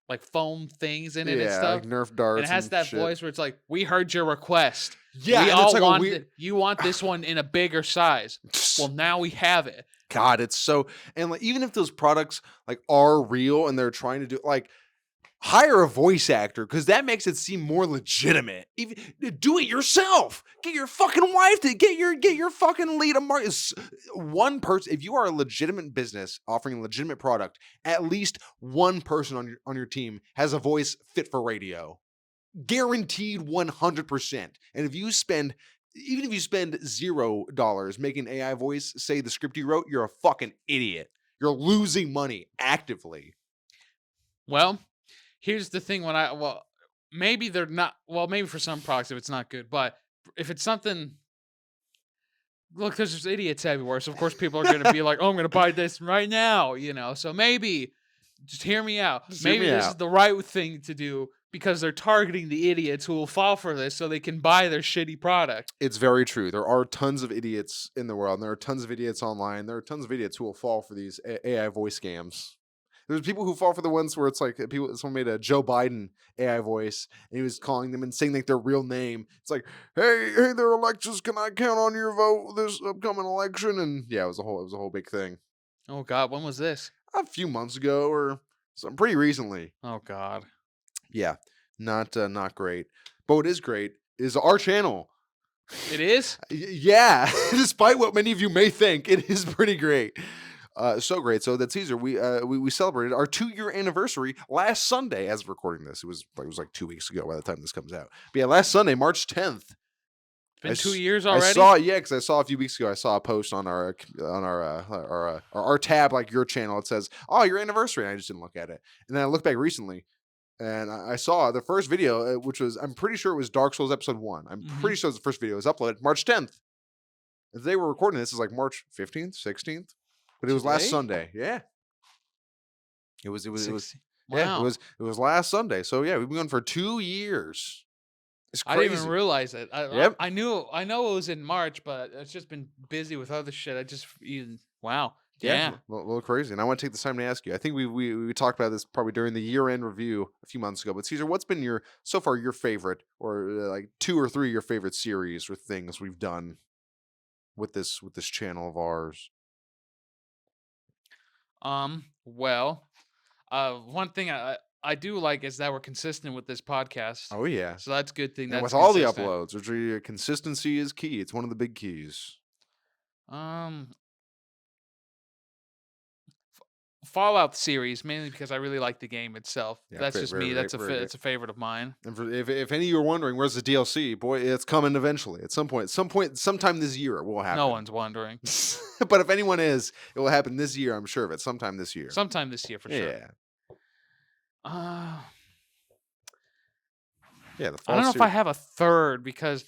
like foam things in it and stuff. like Nerf darts. And it has that shit. voice where it's like, "We heard your request. Yeah, we and all it's like a want weird. you want this one in a bigger size. Well, now we have it." God, it's so, and like even if those products like are real and they're trying to do like hire a voice actor because that makes it seem more legitimate. Even do it yourself. Get your fucking wife to get your fucking lead. One person. If you are a legitimate business offering a legitimate product, at least one person on your team has a voice fit for radio. Guaranteed 100%. And if you spend $0 making AI voice say the script you wrote, you're a fucking idiot. You're losing money actively. Well, here's the thing: maybe they're not. Well, maybe for some products, if it's not good, but if it's something. Look, because there's idiots everywhere, so of course people are going to be like, "Oh, I'm going to buy this right now," So maybe, just hear me out. Just hear Maybe me this out. is the right thing to do because they're targeting the idiots who will fall for this so they can buy their shitty product. It's very true. There are tons of idiots in the world, and there are tons of idiots online. There are tons of idiots who will fall for these AI voice scams. There's people who fall for the ones where it's like someone made a Joe Biden AI voice, and he was calling them and saying like their real name. It's like, hey there, Alexis, can I count on your vote this upcoming election? And yeah, it was a whole big thing Oh God, when was this? a few months ago or some pretty recently. Oh God. Yeah, not great. But what is great is our channel. It is? Yeah, despite what many of you may think, it is pretty great. So great. So that Caesar, we celebrated our 2-year anniversary last Sunday as of recording this. It was like 2 weeks ago by the time this comes out. But yeah, last Sunday, March 10th. Been 2 years I already? saw, yeah, because I saw a few weeks ago. I saw a post on our tab, like your channel. It says, "Oh, your anniversary," and I just didn't look at it. And then I looked back recently, and I saw the first video, which was, I'm pretty sure it was Dark Souls episode 1. I'm pretty sure it was the first video. It was uploaded March 10th. The day we're recording this is like March 15th, 16th, but it was last Today? Sunday. Yeah, it was. Wow. Yeah, it was last Sunday. So yeah, we've been going for 2 years. It's I crazy. didn't even realize it. Yep. I know it was in March, but it's just been busy with other shit. Wow. Yeah. A little crazy. And I want to take this time to ask you. I think we talked about this probably during the year-end review a few months ago. But Caesar, what's been your favorite, or like 2 or 3 of your favorite series or things we've done with this channel of ours? Well, one thing I do like is that we're consistent with this podcast. Oh yeah. So that's a good thing. And That's with all the consistent. uploads, which consistency is key. It's one of the big keys. Fallout series, mainly because I really like the game itself. Yeah, That's just me. That's very it's a favorite of mine. And if any of you are wondering where's the DLC, boy, it's coming eventually. At some point, sometime this year it will happen. No one's wondering. But if anyone is, it will happen this year. I'm sure of it. Sometime this year. Sometime this year for sure. Yeah. Yeah. The I don't know if I have a third because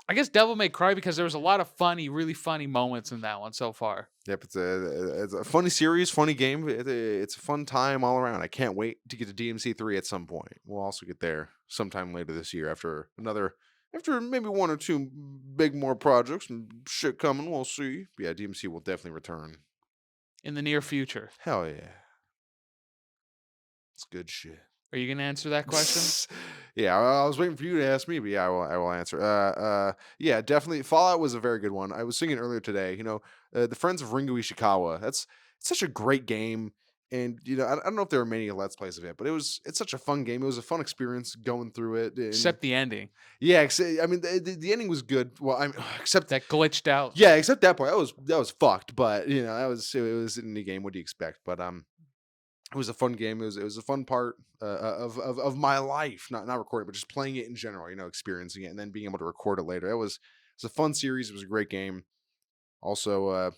I guess Devil May Cry, because there was a lot of really funny moments in that one so far. Yep, it's a funny series, funny game. It's a fun time all around. I can't wait to get to DMC 3 at some point. We'll also get there sometime later this year after maybe 1 or 2 big more projects and shit coming. We'll see. But yeah, DMC will definitely return In the near future. Hell yeah, it's good shit. Are you gonna answer that question? Yeah, I was waiting for you to ask me, but yeah, I will answer. Yeah, definitely. Fallout was a very good one. I was singing earlier today. The Friends of Ringo Ishikawa. It's such a great game, and I don't know if there are many Let's Plays of it, but it's such a fun game. It was a fun experience going through it. And, Except the ending. yeah, I mean the ending was good. Well, except that glitched out. Yeah, except that part. That was fucked. But it was an indie game. What do you expect? But it was a fun game. It was a fun part of my life. Not recording, but just playing it in general. Experiencing it and then being able to record it later. It was a fun series. It was a great game. Also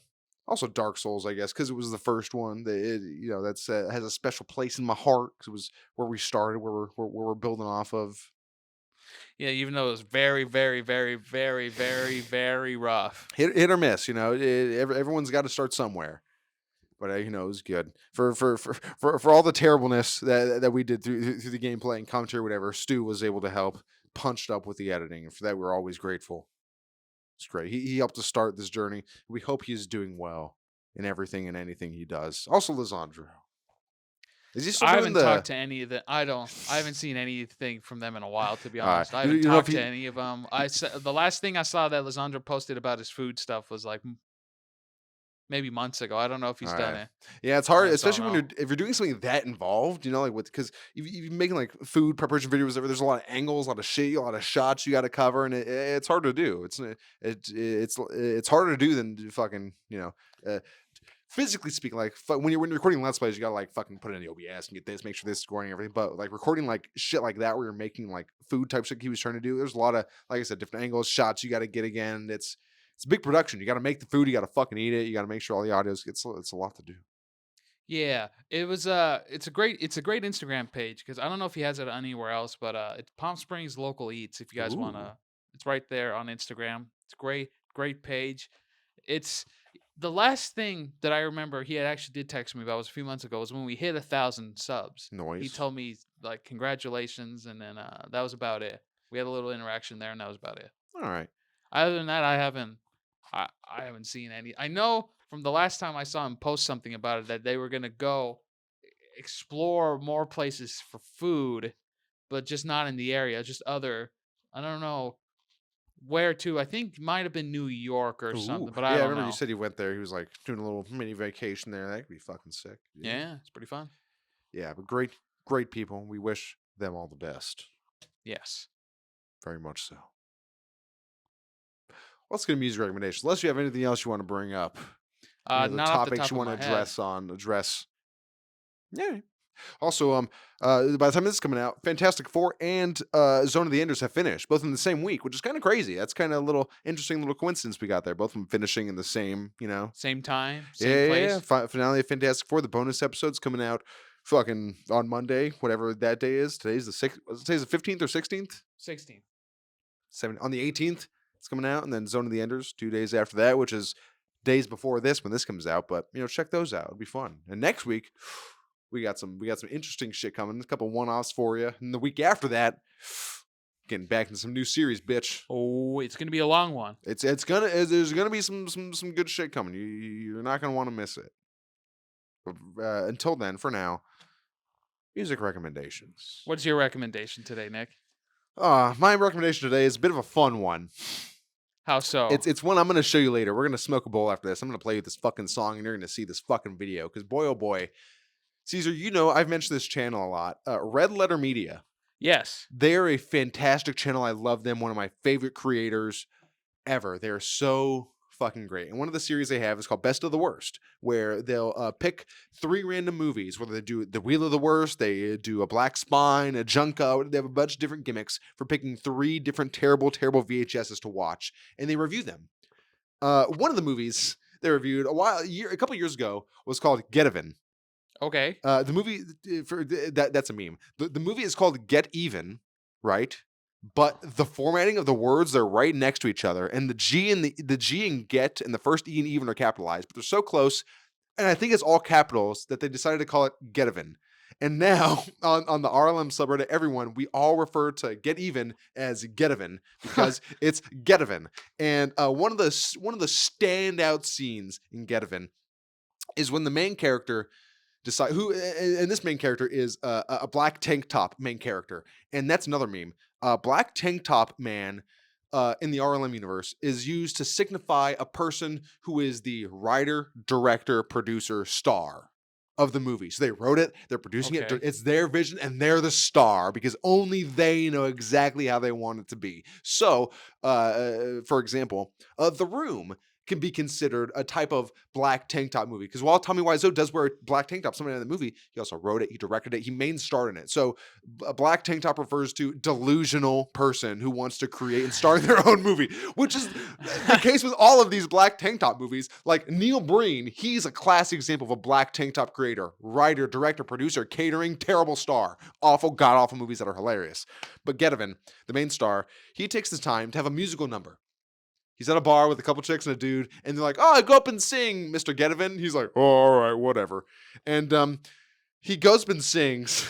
Dark Souls, I guess, because it was the first one. That's has a special place in my heart because it was where we started, where we're building off of. Yeah, even though it was very, very, very, very, very, very rough. Hit or miss. Everyone's got to start somewhere. But it was good for all the terribleness that we did through the gameplay and commentary, whatever. Stu was able to help, punched up with the editing, and for that we're always grateful. It's great. He helped us start this journey. We hope he's doing well in everything and anything he does. Also, Lisandro. Is he still I doing haven't talked to any of them. I haven't seen anything from them in a while, to be honest. Right. I haven't talked to any of them. The last thing I saw that Lisandro posted about his food stuff was like maybe months ago. I don't know if he's done it. Yeah, it's hard, especially if you're doing something that involved. Because you're making like food preparation videos. There's a lot of angles, a lot of shit, a lot of shots you got to cover, and it's hard to do. It's harder to do than fucking physically speaking. Like when you're recording Let's Plays, you gotta like fucking put it in the OBS and get this, make sure this is scoring and everything. But like recording like shit like that, where you're making like food type shit he was trying to do. There's a lot of, like I said, different angles, shots you got to get again. It's a big production. You got to make the food. You got to fucking eat it. You got to make sure all the audios it's a lot to do. Yeah, it was it's a great Instagram page, because I don't know if he has it anywhere else, but it's Palm Springs Local Eats. If you guys wanna, it's right there on Instagram. It's great page. The last thing that I remember he had actually did text me about was a few months ago was when we hit 1,000 subs. He Noise. told me like congratulations, and then that was about it. We had a little interaction there, and that was about it. All right. Other than that, I haven't seen any. I know from the last time I saw him post something about it that they were gonna go explore more places for food, but just not in the area, just other. I don't know where to. I think might have been New York or Ooh. something, but I Yeah, I don't remember you know. said he went there. He was like doing a little mini vacation there. That could be fucking sick. Yeah, it's pretty fun. Yeah, but great people. We wish them all the best. Yes. Very much so. Let's get a music recommendation. Unless you have anything else you want to bring up. Any other Not off the topics top you of want to my head. address. Yeah. Also, by the time this is coming out, Fantastic Four and Zone of the Enders have finished, both in the same week, which is kind of crazy. That's kind of a little interesting little coincidence we got there. Both of them finishing in the same, Same time, Yeah, same yeah, place. yeah. Finale of Fantastic Four. The bonus episode's coming out fucking on Monday, whatever that day is. Today's the 6th. Today's the 15th or 16th? 16. On the 18th, it's coming out, and then Zone of the Enders 2 days after that, which is days before this when this comes out. But check those out; it'll be fun. And next week, we got some interesting shit coming. A couple one-offs for you, and the week after that, getting back into some new series, bitch. Oh, it's gonna be a long one. There's gonna be some good shit coming. You're not gonna want to miss it. But, until then, for now, music recommendations. What's your recommendation today, Nick? My recommendation today is a bit of a fun one. How so? It's one I'm going to show you later. We're going to smoke a bowl after this. I'm going to play you this fucking song, and you're going to see this fucking video. Because boy, oh boy, Caesar, I've mentioned this channel a lot. Red Letter Media. Yes. They're a fantastic channel. I love them. One of my favorite creators ever. They're so fucking great. And one of the series they have is called Best of the Worst, where they'll pick 3 random movies, whether they do the Wheel of the Worst, they do a Black Spine, a Junko. They have a bunch of different gimmicks for picking 3 different terrible VHSs to watch, and they review them. One of the movies they reviewed a couple years ago was called Get Even. Okay. The movie that's a meme. The movie is called Get Even, right? But the formatting of the words, they're right next to each other, and the G and the G and get and the first E and even are capitalized, but they're so close, and I think it's all capitals that they decided to call it Get Even. And now on the RLM subreddit, we all refer to Get Even as Get Even because it's Get Even. And one of the standout scenes in Get Even is when the main character and this main character is a black tank top main character, and that's another meme. Black tank top man in the RLM universe is used to signify a person who is the writer, director, producer, star of the movie. So they wrote it, they're producing it, Okay. it's their vision, and they're the star because only they know exactly how they want it to be. So, for example, The Room can be considered a type of black tank top movie. Because while Tommy Wiseau does wear a black tank top, somebody in the movie, he also wrote it, he directed it, he main starred in it. So a black tank top refers to delusional person who wants to create and star in their own movie, which is the case with all of these black tank top movies. Like Neil Breen, he's a classic example of a black tank top creator, writer, director, producer, catering, terrible star, awful, god-awful movies that are hilarious. But Getaven, the main star, he takes the time to have a musical number. He's at a bar with a couple chicks and a dude, and they're like, "Oh, go up and sing, Mr. Getaven." He's like, "Oh, all right, whatever." And he goes up and sings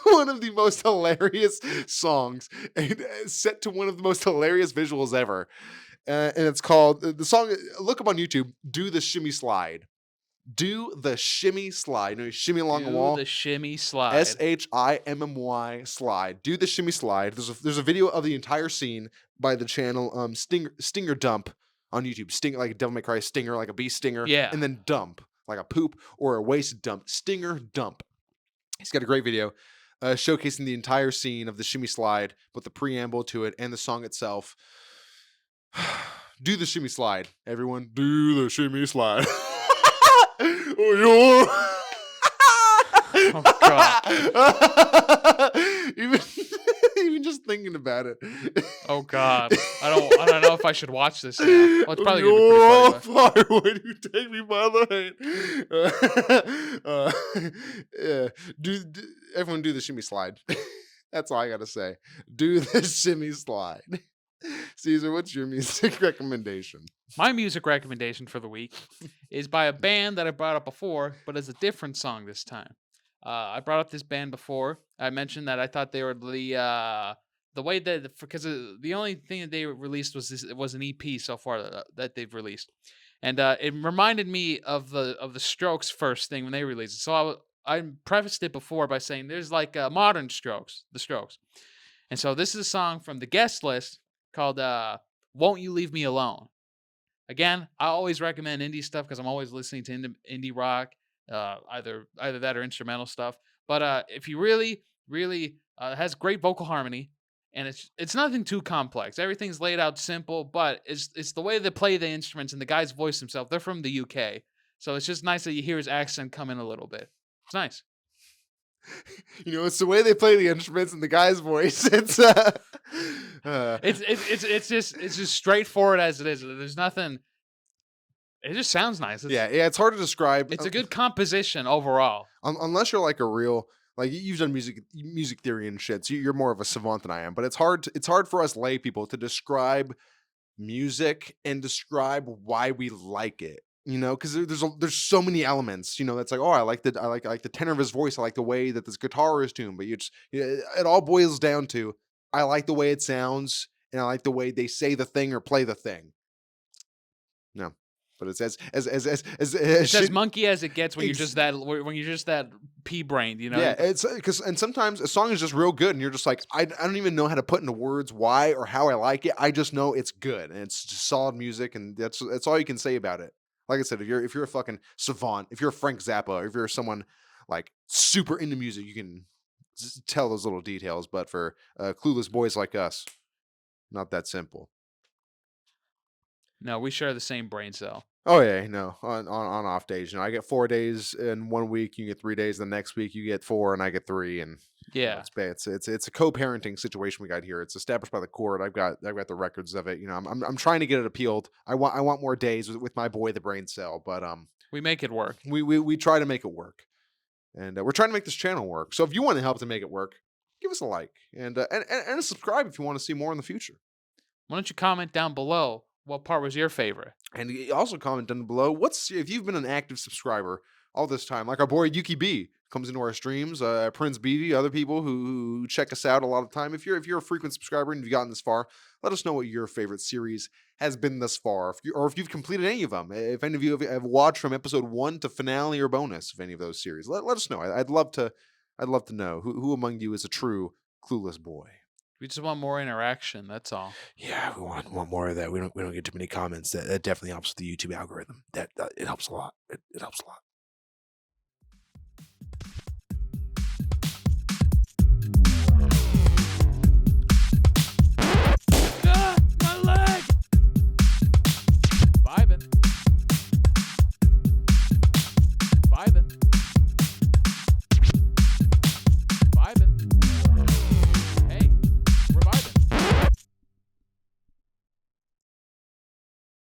one of the most hilarious songs, and set to one of the most hilarious visuals ever. And it's called the song. Look up on YouTube. Do the shimmy slide. Do the shimmy slide. Shimmy along the wall. Do the shimmy slide. SHIMMY slide. Do the shimmy slide. There's a video of the entire scene by the channel Stinger Dump on YouTube. Stinger, like a Devil May Cry stinger, like a bee stinger. Yeah. And then dump, like a poop or a waste dump. Stinger Dump. He's got a great video showcasing the entire scene of the shimmy slide, with the preamble to it and the song itself. Do the shimmy slide, everyone. Do the shimmy slide. Oh, God. even just thinking about it. Oh God. I don't know if I should watch this now. Well, it's probably gonna be pretty funny, but- Fire when you take me by the hand. Yeah. Everyone do the shimmy slide. That's all I gotta say. Do the shimmy slide. Caesar, what's your music recommendation? My music recommendation for the week is by a band that I brought up before, but it's a different song this time. I brought up this band before. I mentioned that I thought they were the way that because the only thing that they released was an EP so far that they've released, and it reminded me of the Strokes' first thing when they released it. So I prefaced it before by saying there's like modern Strokes, the Strokes, and so this is a song from the guest list called "Won't You Leave Me Alone." Again, I always recommend indie stuff because I'm always listening to indie rock, either that or instrumental stuff. But if you really has great vocal harmony, and it's nothing too complex. Everything's laid out simple, but it's the way they play the instruments and the guy's voice himself. They're from the UK, so it's just nice that you hear his accent come in a little bit. It's nice. It's the way they play the instruments and the guy's voice. It's It's just straightforward as it is. There's nothing. It just sounds nice. yeah, it's hard to describe. It's a good composition overall. Unless you're like a real you've done music theory and shit. So you're more of a savant than I am. But it's hard for us lay people to describe music and describe why we like it. Because there's so many elements. That's like, oh, I like the tenor of his voice. I like the way that this guitar is tuned. But it all boils down to I like the way it sounds and I like the way they say the thing or play the thing. No, but it's It's as monkey as it gets when you're just that pea-brained. Yeah, it's because and sometimes a song is just real good, and you're just like, I don't even know how to put into words why or how I like it. I just know it's good, and it's just solid music, and that's all you can say about it. Like I said, if you're a fucking savant, if you're a Frank Zappa, if you're someone like super into music, you can tell those little details. But for clueless boys like us, not that simple. No, we share the same brain cell. Oh yeah, no. On off days, I get 4 days in 1 week. You get 3 days. The next week you get 4, and I get 3. And yeah, it's bad. It's a co-parenting situation we got here. It's established by the court. I've got the records of it. I'm trying to get it appealed. I want more days with my boy, the brain cell. But we make it work. We try to make it work, and we're trying to make this channel work. So if you want to help to make it work, give us a like and a subscribe if you want to see more in the future. Why don't you comment down below? What part was your favorite? And also comment down below if you've been an active subscriber all this time, like our boy Yuki B comes into our streams, Prince BD, other people who check us out a lot of the time. If you're a frequent subscriber and you've gotten this far, let us know what your favorite series has been thus far, if you've completed any of them. If any of you have watched from episode 1 to finale or bonus of any of those series, let us know. I'd love to know who among you is a true clueless boy. We just want more interaction. That's all. Yeah, we want more of that. We don't get too many comments. That definitely helps with the YouTube algorithm. That it helps a lot. It helps a lot.